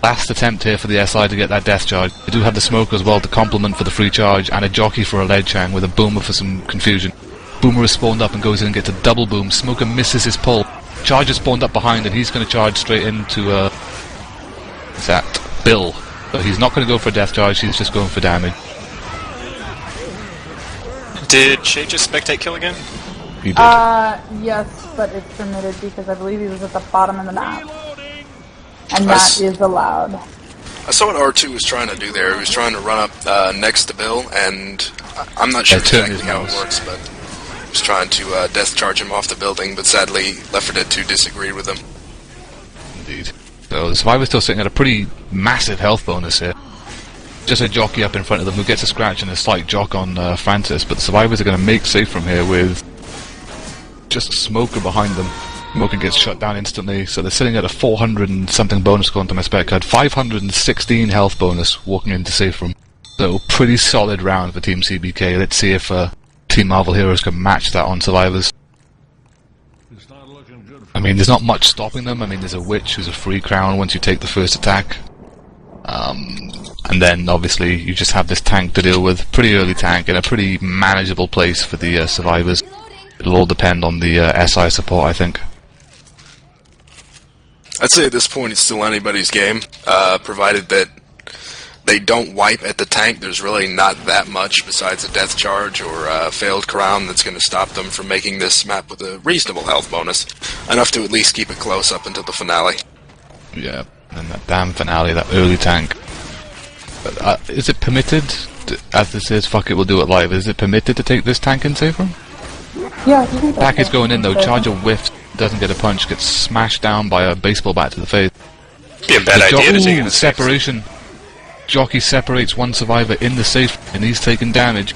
Last attempt here for the SI to get that death charge. They do have the smoker as well to complement for the free charge, and a jockey for a ledge hang with a boomer for some confusion. Boomer is spawned up and goes in and gets a double boom. Smoker misses his pull. Charger spawned up behind and he's going to charge straight into what's that? Bill. So he's not going to go for a death charge, he's just going for damage. Did Shade just spectate kill again? He did. Yes, but it's permitted because I believe he was at the bottom of the map. And that is allowed. I saw what R2 was trying to do there. He was trying to run up next to Bill, and I'm not sure exactly how it works, but he was trying to death charge him off the building, but sadly Left 4 Dead 2 disagreed with him. Indeed. So the survivor's still sitting at a pretty massive health bonus here. Just a jockey up in front of them who gets a scratch and a slight jock on Francis, but the survivors are going to make safe from here with just a smoker behind them. Smoker gets shut down instantly, so they're sitting at a 400 and something bonus according to my spec card. 516 health bonus walking into safe room. So pretty solid round for Team CBK. Let's see if Team Marvel Heroes can match that on survivors. I mean, there's not much stopping them. I mean, there's a witch who's a free crown once you take the first attack. And then obviously you just have this tank to deal with. Pretty early tank in a pretty manageable place for the survivors. It'll all depend on the SI support, I think. I'd say at this point it's still anybody's game, provided that they don't wipe at the tank. There's really not that much besides a death charge or a failed crown that's going to stop them from making this map with a reasonable health bonus. Enough to at least keep it close up until the finale. Yeah, and that damn finale, that early tank. Is it permitted, as this is, fuck it, we'll do it live, is it permitted to take this tank in safe room? Yeah, you can go. Pack is going in though, charger whiffs, doesn't get a punch, gets smashed down by a baseball bat to the face. Be a bad idea to take it in separation. Jockey separates one survivor in the safe, and he's taking damage.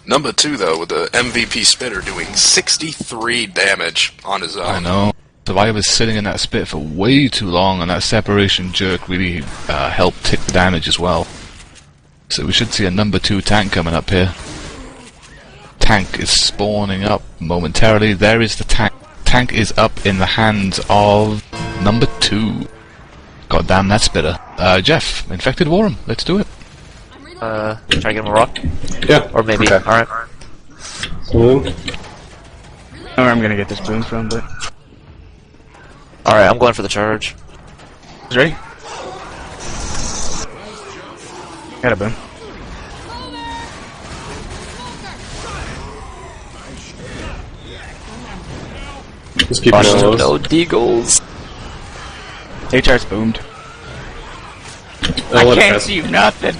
Number 2, though, with the MVP Spitter doing 63 damage on his own. I know. Survivor's sitting in that spit for way too long, and that separation jerk really helped tick the damage as well. So we should see a number 2 tank coming up here. Tank is spawning up momentarily. There is the tank. Tank is up in the hands of number 2. God damn that spitter. Jeff, Infected Warren, let's do it. Try to get him a rock? Yeah. Or maybe, okay. Alright. Boom. I don't know where I'm gonna get this boom from, but... Alright, I'm going for the charge. Is ready? Got a boom. Just keep it close. No deagles. HR's boomed. I'll I let it can't pass. see nothing!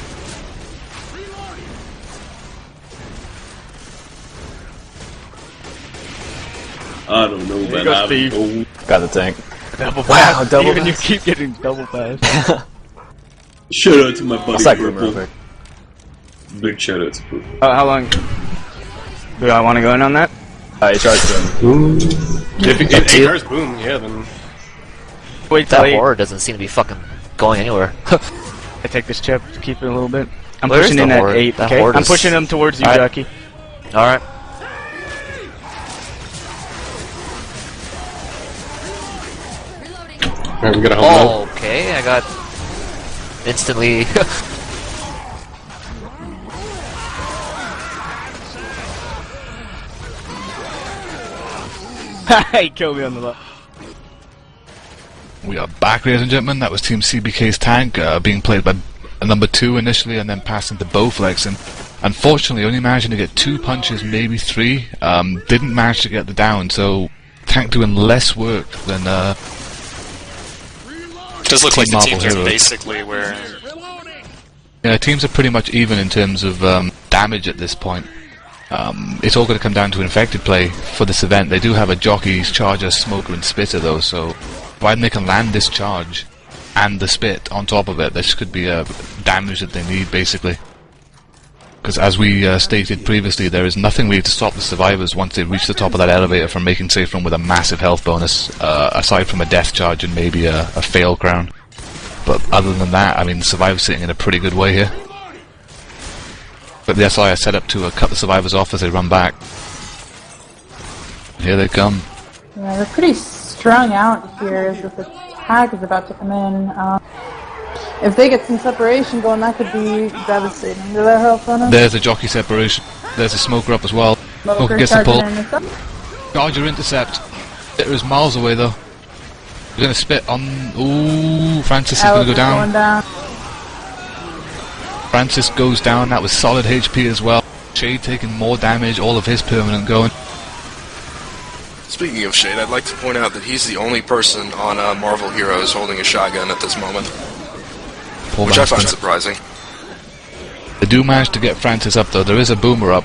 I don't know, There man. you go, I Steve. don't know. Got the tank. Double Wow, pass. double Even you pass. keep getting double pass. Shout out to my buddy I'll sack Boomer real Purple. quick. Big shout out to Purple. How long... Do I want to go in on that? HR's boom. If HR's boom, yeah, then... Wait till That I horror doesn't seem to be fucking going anywhere. take this chip to keep it a little bit. I'm Where is pushing the in at horde? 8, That okay? horde I'm is- pushing them towards you, Alright. Jockey. Alright. Alright, we gotta hold up. Okay, I got instantly. He killed me on the left. We are back, ladies and gentlemen. That was Team CBK's tank, being played by number 2 initially, and then passing to Bowflex, and unfortunately only managing to get 2 punches, maybe 3. Didn't manage to get the down, so tank doing less work than It does look like the Marvel teams are Heroes. basically where... Yeah, teams are pretty much even in terms of damage at this point. It's all going to come down to infected play for this event. They do have a Jockey's, Charger, Smoker, and Spitter though, so provided they can land this charge and the spit on top of it, this could be a damage that they need basically. Because as we stated previously, there is nothing really to stop the survivors once they reach the top of that elevator from making safe room with a massive health bonus, aside from a death charge and maybe a fail crown. But other than that, I mean, the survivors sitting in a pretty good way here. But the SI are set up to cut the survivors off as they run back. Here they come. Yeah, they're pretty strung out here as this attack is about to come in. If they get some separation going, that could be devastating. Do that help, Lena? There's a Jockey separation. There's a Smoker up as well. Smoker gets the pull. Charger intercept. Spitter is miles away though. We're gonna spit on... Ooh, Francis is gonna go down. Francis goes down, that was solid HP as well. Shade taking more damage, all of his permanent going. Speaking of Shade, I'd like to point out that he's the only person on Marvel Heroes holding a shotgun at this moment. Poor Which I find bastard. surprising. They do manage to get Francis up though, there is a Boomer up,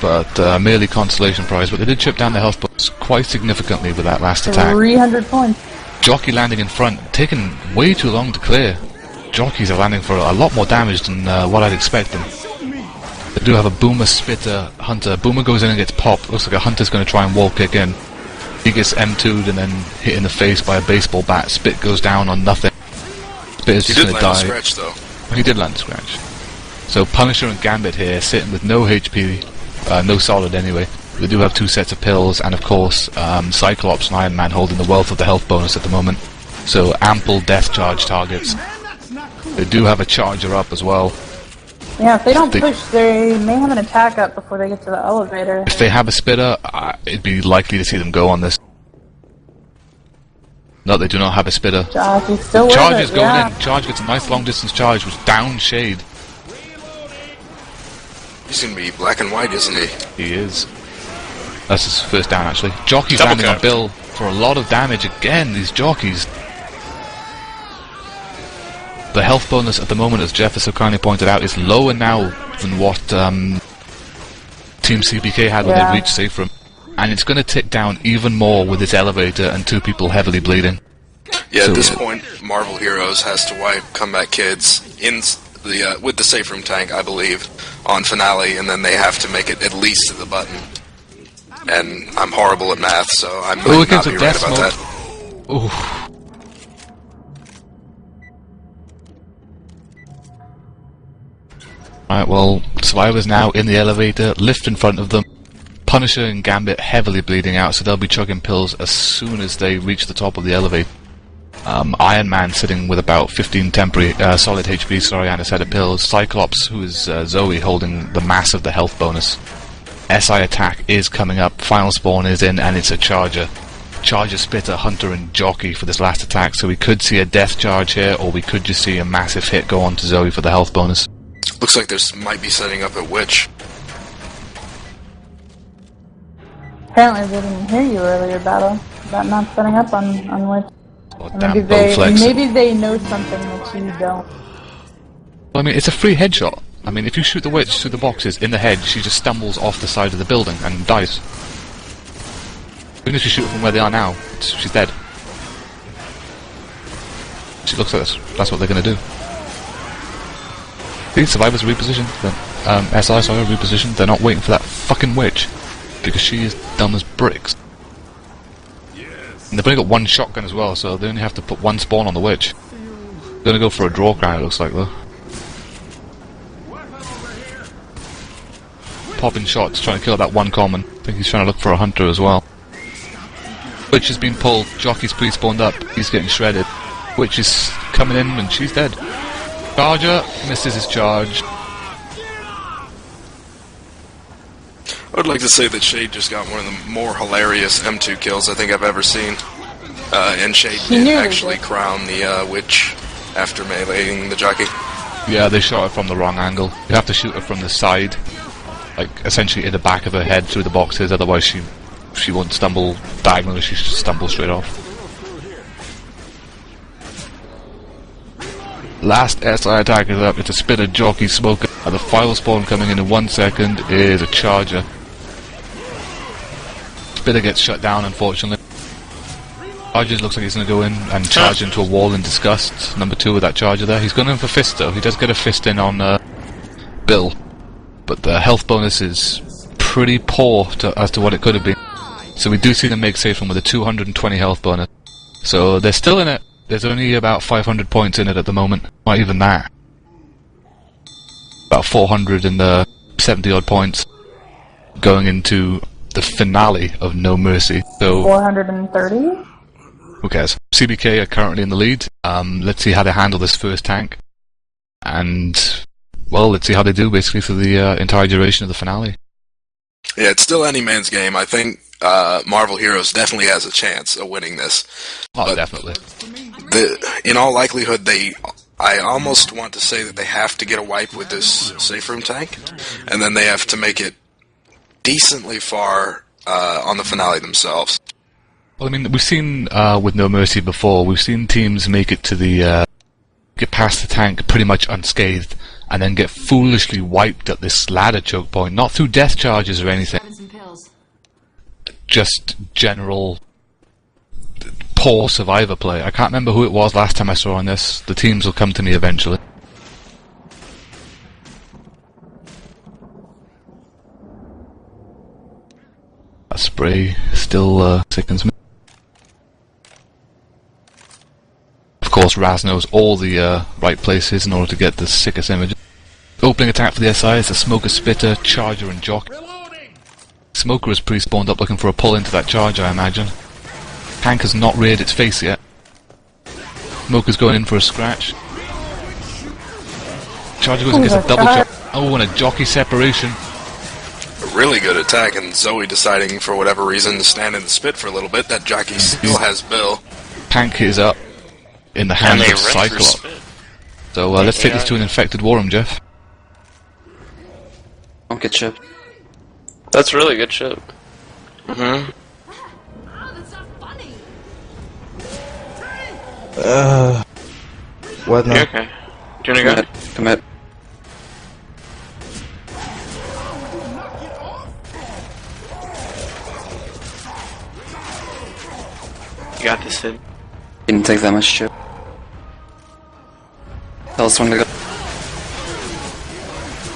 but merely consolation prize, but they did chip down the health points quite significantly with that last attack. 300 points. Jockey landing in front, taking way too long to clear. Jockeys are landing for a lot more damage than what I'd expect them. They do have a Boomer, Spitter, Hunter. Boomer goes in and gets popped. Looks like a Hunter's going to try and wall kick in. He gets M2'd and then hit in the face by a baseball bat. Spit goes down on nothing. Spit is He just did going to land a die. scratch, though. He did land a scratch. So Punisher and Gambit here, sitting with no HP, no solid anyway. They do have 2 sets of pills, and of course, Cyclops and Iron Man holding the wealth of the health bonus at the moment. So ample death charge targets. They do have a Charger up as well. Yeah, if they don't push, they may have an attack up before they get to the elevator. If they have a spitter, it'd be likely to see them go on this. No, they do not have a spitter. Jockey's still with Charge it, is going yeah. in. Charge gets a nice long distance charge, which down Shade. He's gonna be black and white, isn't he? He is. That's his first down, actually. Jockey's Double landing on tap. Bill for a lot of damage again, these jockeys. The health bonus at the moment, as Jeff has so kindly pointed out, is lower now than what Team CBK had when Yeah. they reached safe room. And it's going to tick down even more with this elevator and 2 people heavily bleeding. Yeah, So- at this point, Marvel Heroes has to wipe Comeback Kids in the with the safe room tank, I believe, on finale, and then they have to make it at least to the button. And I'm horrible at math, so I might not against be a right death about smoke. that. Oof. Right, well, Survivor's now in the elevator, lift in front of them. Punisher and Gambit heavily bleeding out, so they'll be chugging pills as soon as they reach the top of the elevator. Iron Man sitting with about 15 temporary solid HP, sorry, and a set of pills. Cyclops, who is Zoe, holding the mass of the health bonus. SI attack is coming up, final spawn is in, and it's a charger. Charger, Spitter, Hunter, and Jockey for this last attack, so we could see a death charge here, or we could just see a massive hit go on to Zoe for the health bonus. Looks like this might be setting up a Witch. Apparently they didn't hear you earlier, Battle, about not setting up on which. Oh, Or damn, Bowflex. maybe they know something that you don't. Well, I mean, it's a free headshot. I mean, if you shoot the witch through the boxes in the head, she just stumbles off the side of the building and dies. Even if you shoot her from where they are now, she's dead. She looks like that's what they're going to do. These survivors are repositioned. SIs are repositioned. They're not waiting for that fucking witch, because she is dumb as bricks. And they've only got one shotgun as well, so they only have to put one spawn on the witch. They're gonna go for a draw crown, it looks like, though. Popping shots, trying to kill that one common. I think he's trying to look for a hunter as well. Witch has been pulled, Jockey's pre-spawned up, he's getting shredded. Witch is coming in and she's dead. Charger misses his charge. I would like to say that Shade just got one of the more hilarious M2 kills I think I've ever seen. And Shade did actually crown the Witch after meleeing the Jockey. Yeah, they shot her from the wrong angle. You have to shoot her from the side, like essentially in the back of her head through the boxes, otherwise she won't stumble diagonally, she should stumble straight off. Last SI attack is up, it's a Spitter, Jockey, Smoker, and the final spawn coming in 1 second is a Charger. Spitter gets shut down, unfortunately. Charger looks like he's going to go in and charge into a wall in disgust. Number 2 with that Charger there. He's going in for fist though. He does get a fist in on Bill, but the health bonus is pretty poor as to what it could have been. So we do see them make safe room with a 220 health bonus. So they're still in it. There's only about 500 points in it at the moment. Not even that. About 400 in the 70 odd points going into the finale of No Mercy. So 430? who cares? CBK are currently in the lead. Let's see how they handle this first tank. And, well, let's see how they do basically for the entire duration of the finale. Yeah, it's still any man's game. I think Marvel Heroes definitely has a chance of winning this. Oh, but definitely. In all likelihood, I almost want to say that they have to get a wipe with this safe room tank, and then they have to make it decently far on the finale themselves. Well, I mean, we've seen with No Mercy before, we've seen teams make it to the get past the tank pretty much unscathed, and then get foolishly wiped at this ladder choke point, not through death charges or anything, just general poor survivor play. I can't remember who it was last time I saw on this. The teams will come to me eventually. That spray still sickens me. Of course, Raz knows all the right places in order to get the sickest images. Opening attack for the SI is a Smoker, Spitter, Charger, and Jock. Smoker is pre-spawned up looking for a pull into that Charger, I imagine. Tank has not reared its face yet. Smoker's going in for a scratch. Charger goes and gets a double shot. Oh, and a jockey separation. A really good attack, and Zoe deciding for whatever reason to stand in the spit for a little bit. That jockey still has Bill. Tank is up in the hands of Cyclops. So let's take this to an infected Warham, Jeff. Don't get chipped. That's really good shit. What now? You okay? Do you wanna go? Come at. You got this, Sid. Didn't take that much chip. Tell us when to go.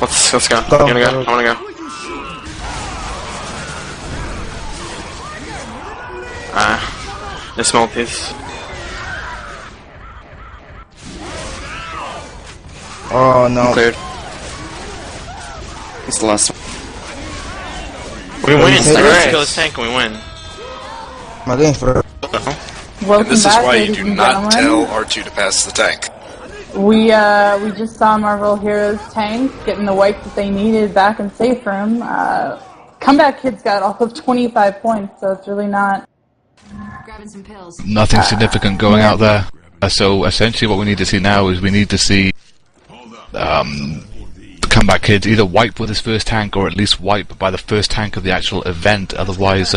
Let's go. You wanna go? I wanna go. This multis. Oh no. Cleared. It's the last one. We win. Hey, Let's kill this tank and we win. My game's for. Welcome And this is back, why you ladies do and not gentlemen. tell R2 to pass the tank. We just saw Marvel Heroes tank getting the wipe that they needed back in safe room. Comeback Kids got all of 25 points, so it's really not. Grabbing some pills. Nothing significant going out there. So essentially what we need to see now is we need to see the Comeback Kids either wipe with his first tank or at least wipe by the first tank of the actual event. Otherwise,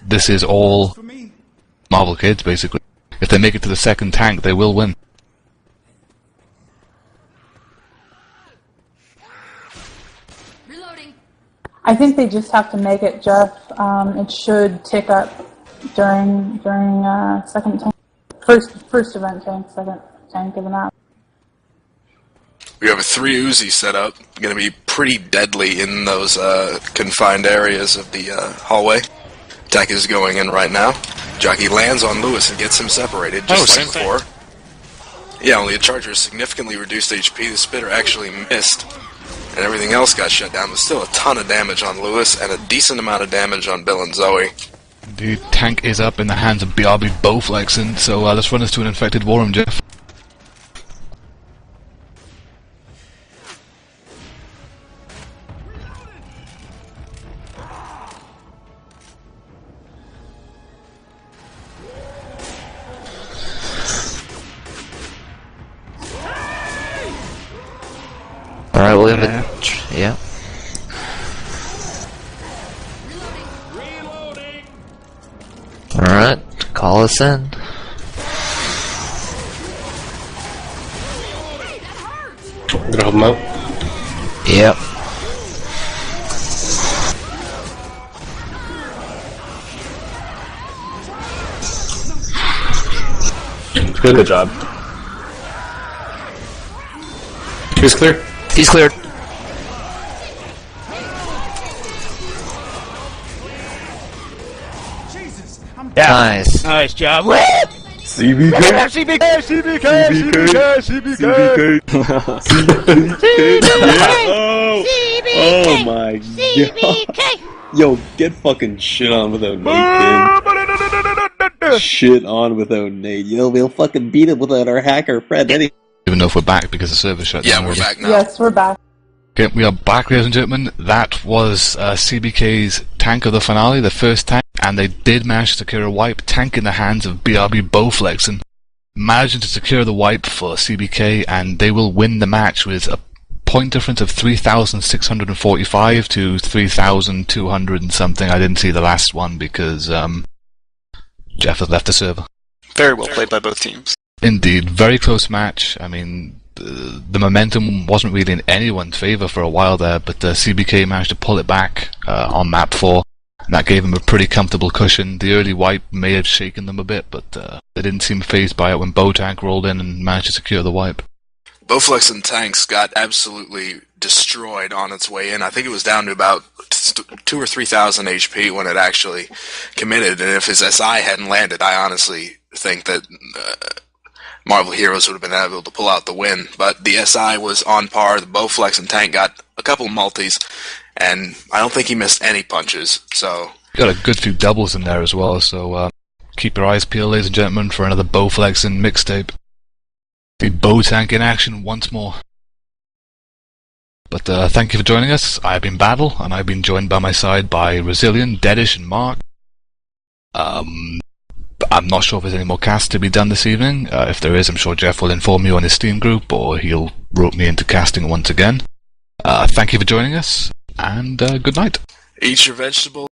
this is all Marvel Kids, basically. If they make it to the second tank, they will win. Reloading. I think they just have to make it, Jeff. It should tick up during second tank, first event tank, second tank of the map. We have a 3 Uzi set up. Going to be pretty deadly in those confined areas of the hallway. Attack is going in right now. Jockey lands on Lewis and gets him separated, just like before. Yeah, only a Charger significantly reduced HP. The Spitter actually missed, and everything else got shut down. But still a ton of damage on Lewis and a decent amount of damage on Bill and Zoe. The tank is up in the hands of BRB Bowflexen, so let's run us to an infected Warham, Jeff. Alright, we'll give it. Yeah. Alright, call us in. I'm gonna help him out. Yep. Good job. He's clear. He's cleared. Yeah. Nice. Nice job. CBK! Oh my god. Yo, get fucking shit on without Nate, shit on without Nate. Yo, we'll fucking beat him without our hacker friend anyway. Even though if we're back because the server shut down. Yeah, we're back now. Yes, we're back. Okay, we are back, ladies and gentlemen. That was CBK's tank of the finale, the first tank, and they did manage to secure a wipe. Tank in the hands of BRB Bowflexen, managing to secure the wipe for CBK, and they will win the match with a point difference of 3,645 to 3,200 and something. I didn't see the last one because Jeff had left the server. Very well played by both teams. Indeed, very close match. I mean, the momentum wasn't really in anyone's favour for a while there, but CBK managed to pull it back on map 4, and that gave them a pretty comfortable cushion. The early wipe may have shaken them a bit, but they didn't seem fazed by it when Botank rolled in and managed to secure the wipe. Bowflexen tanks got absolutely destroyed on its way in. I think it was down to about 2,000 or 3,000 HP when it actually committed, and if his SI hadn't landed, I honestly think that Marvel Heroes would have been able to pull out the win. But the SI was on par. The Bowflexen tank got a couple multis, and I don't think he missed any punches. So Got a good few doubles in there as well, so keep your eyes peeled, ladies and gentlemen, for another Bowflexen mixtape. The Botank in action once more. But thank you for joining us. I've been Battle, and I've been joined by my side by Resilient, Deadish, and Mark. I'm not sure if there's any more casts to be done this evening. If there is, I'm sure Jeff will inform you on his Steam group, or he'll rope me into casting once again. Thank you for joining us, and good night. Eat your vegetables.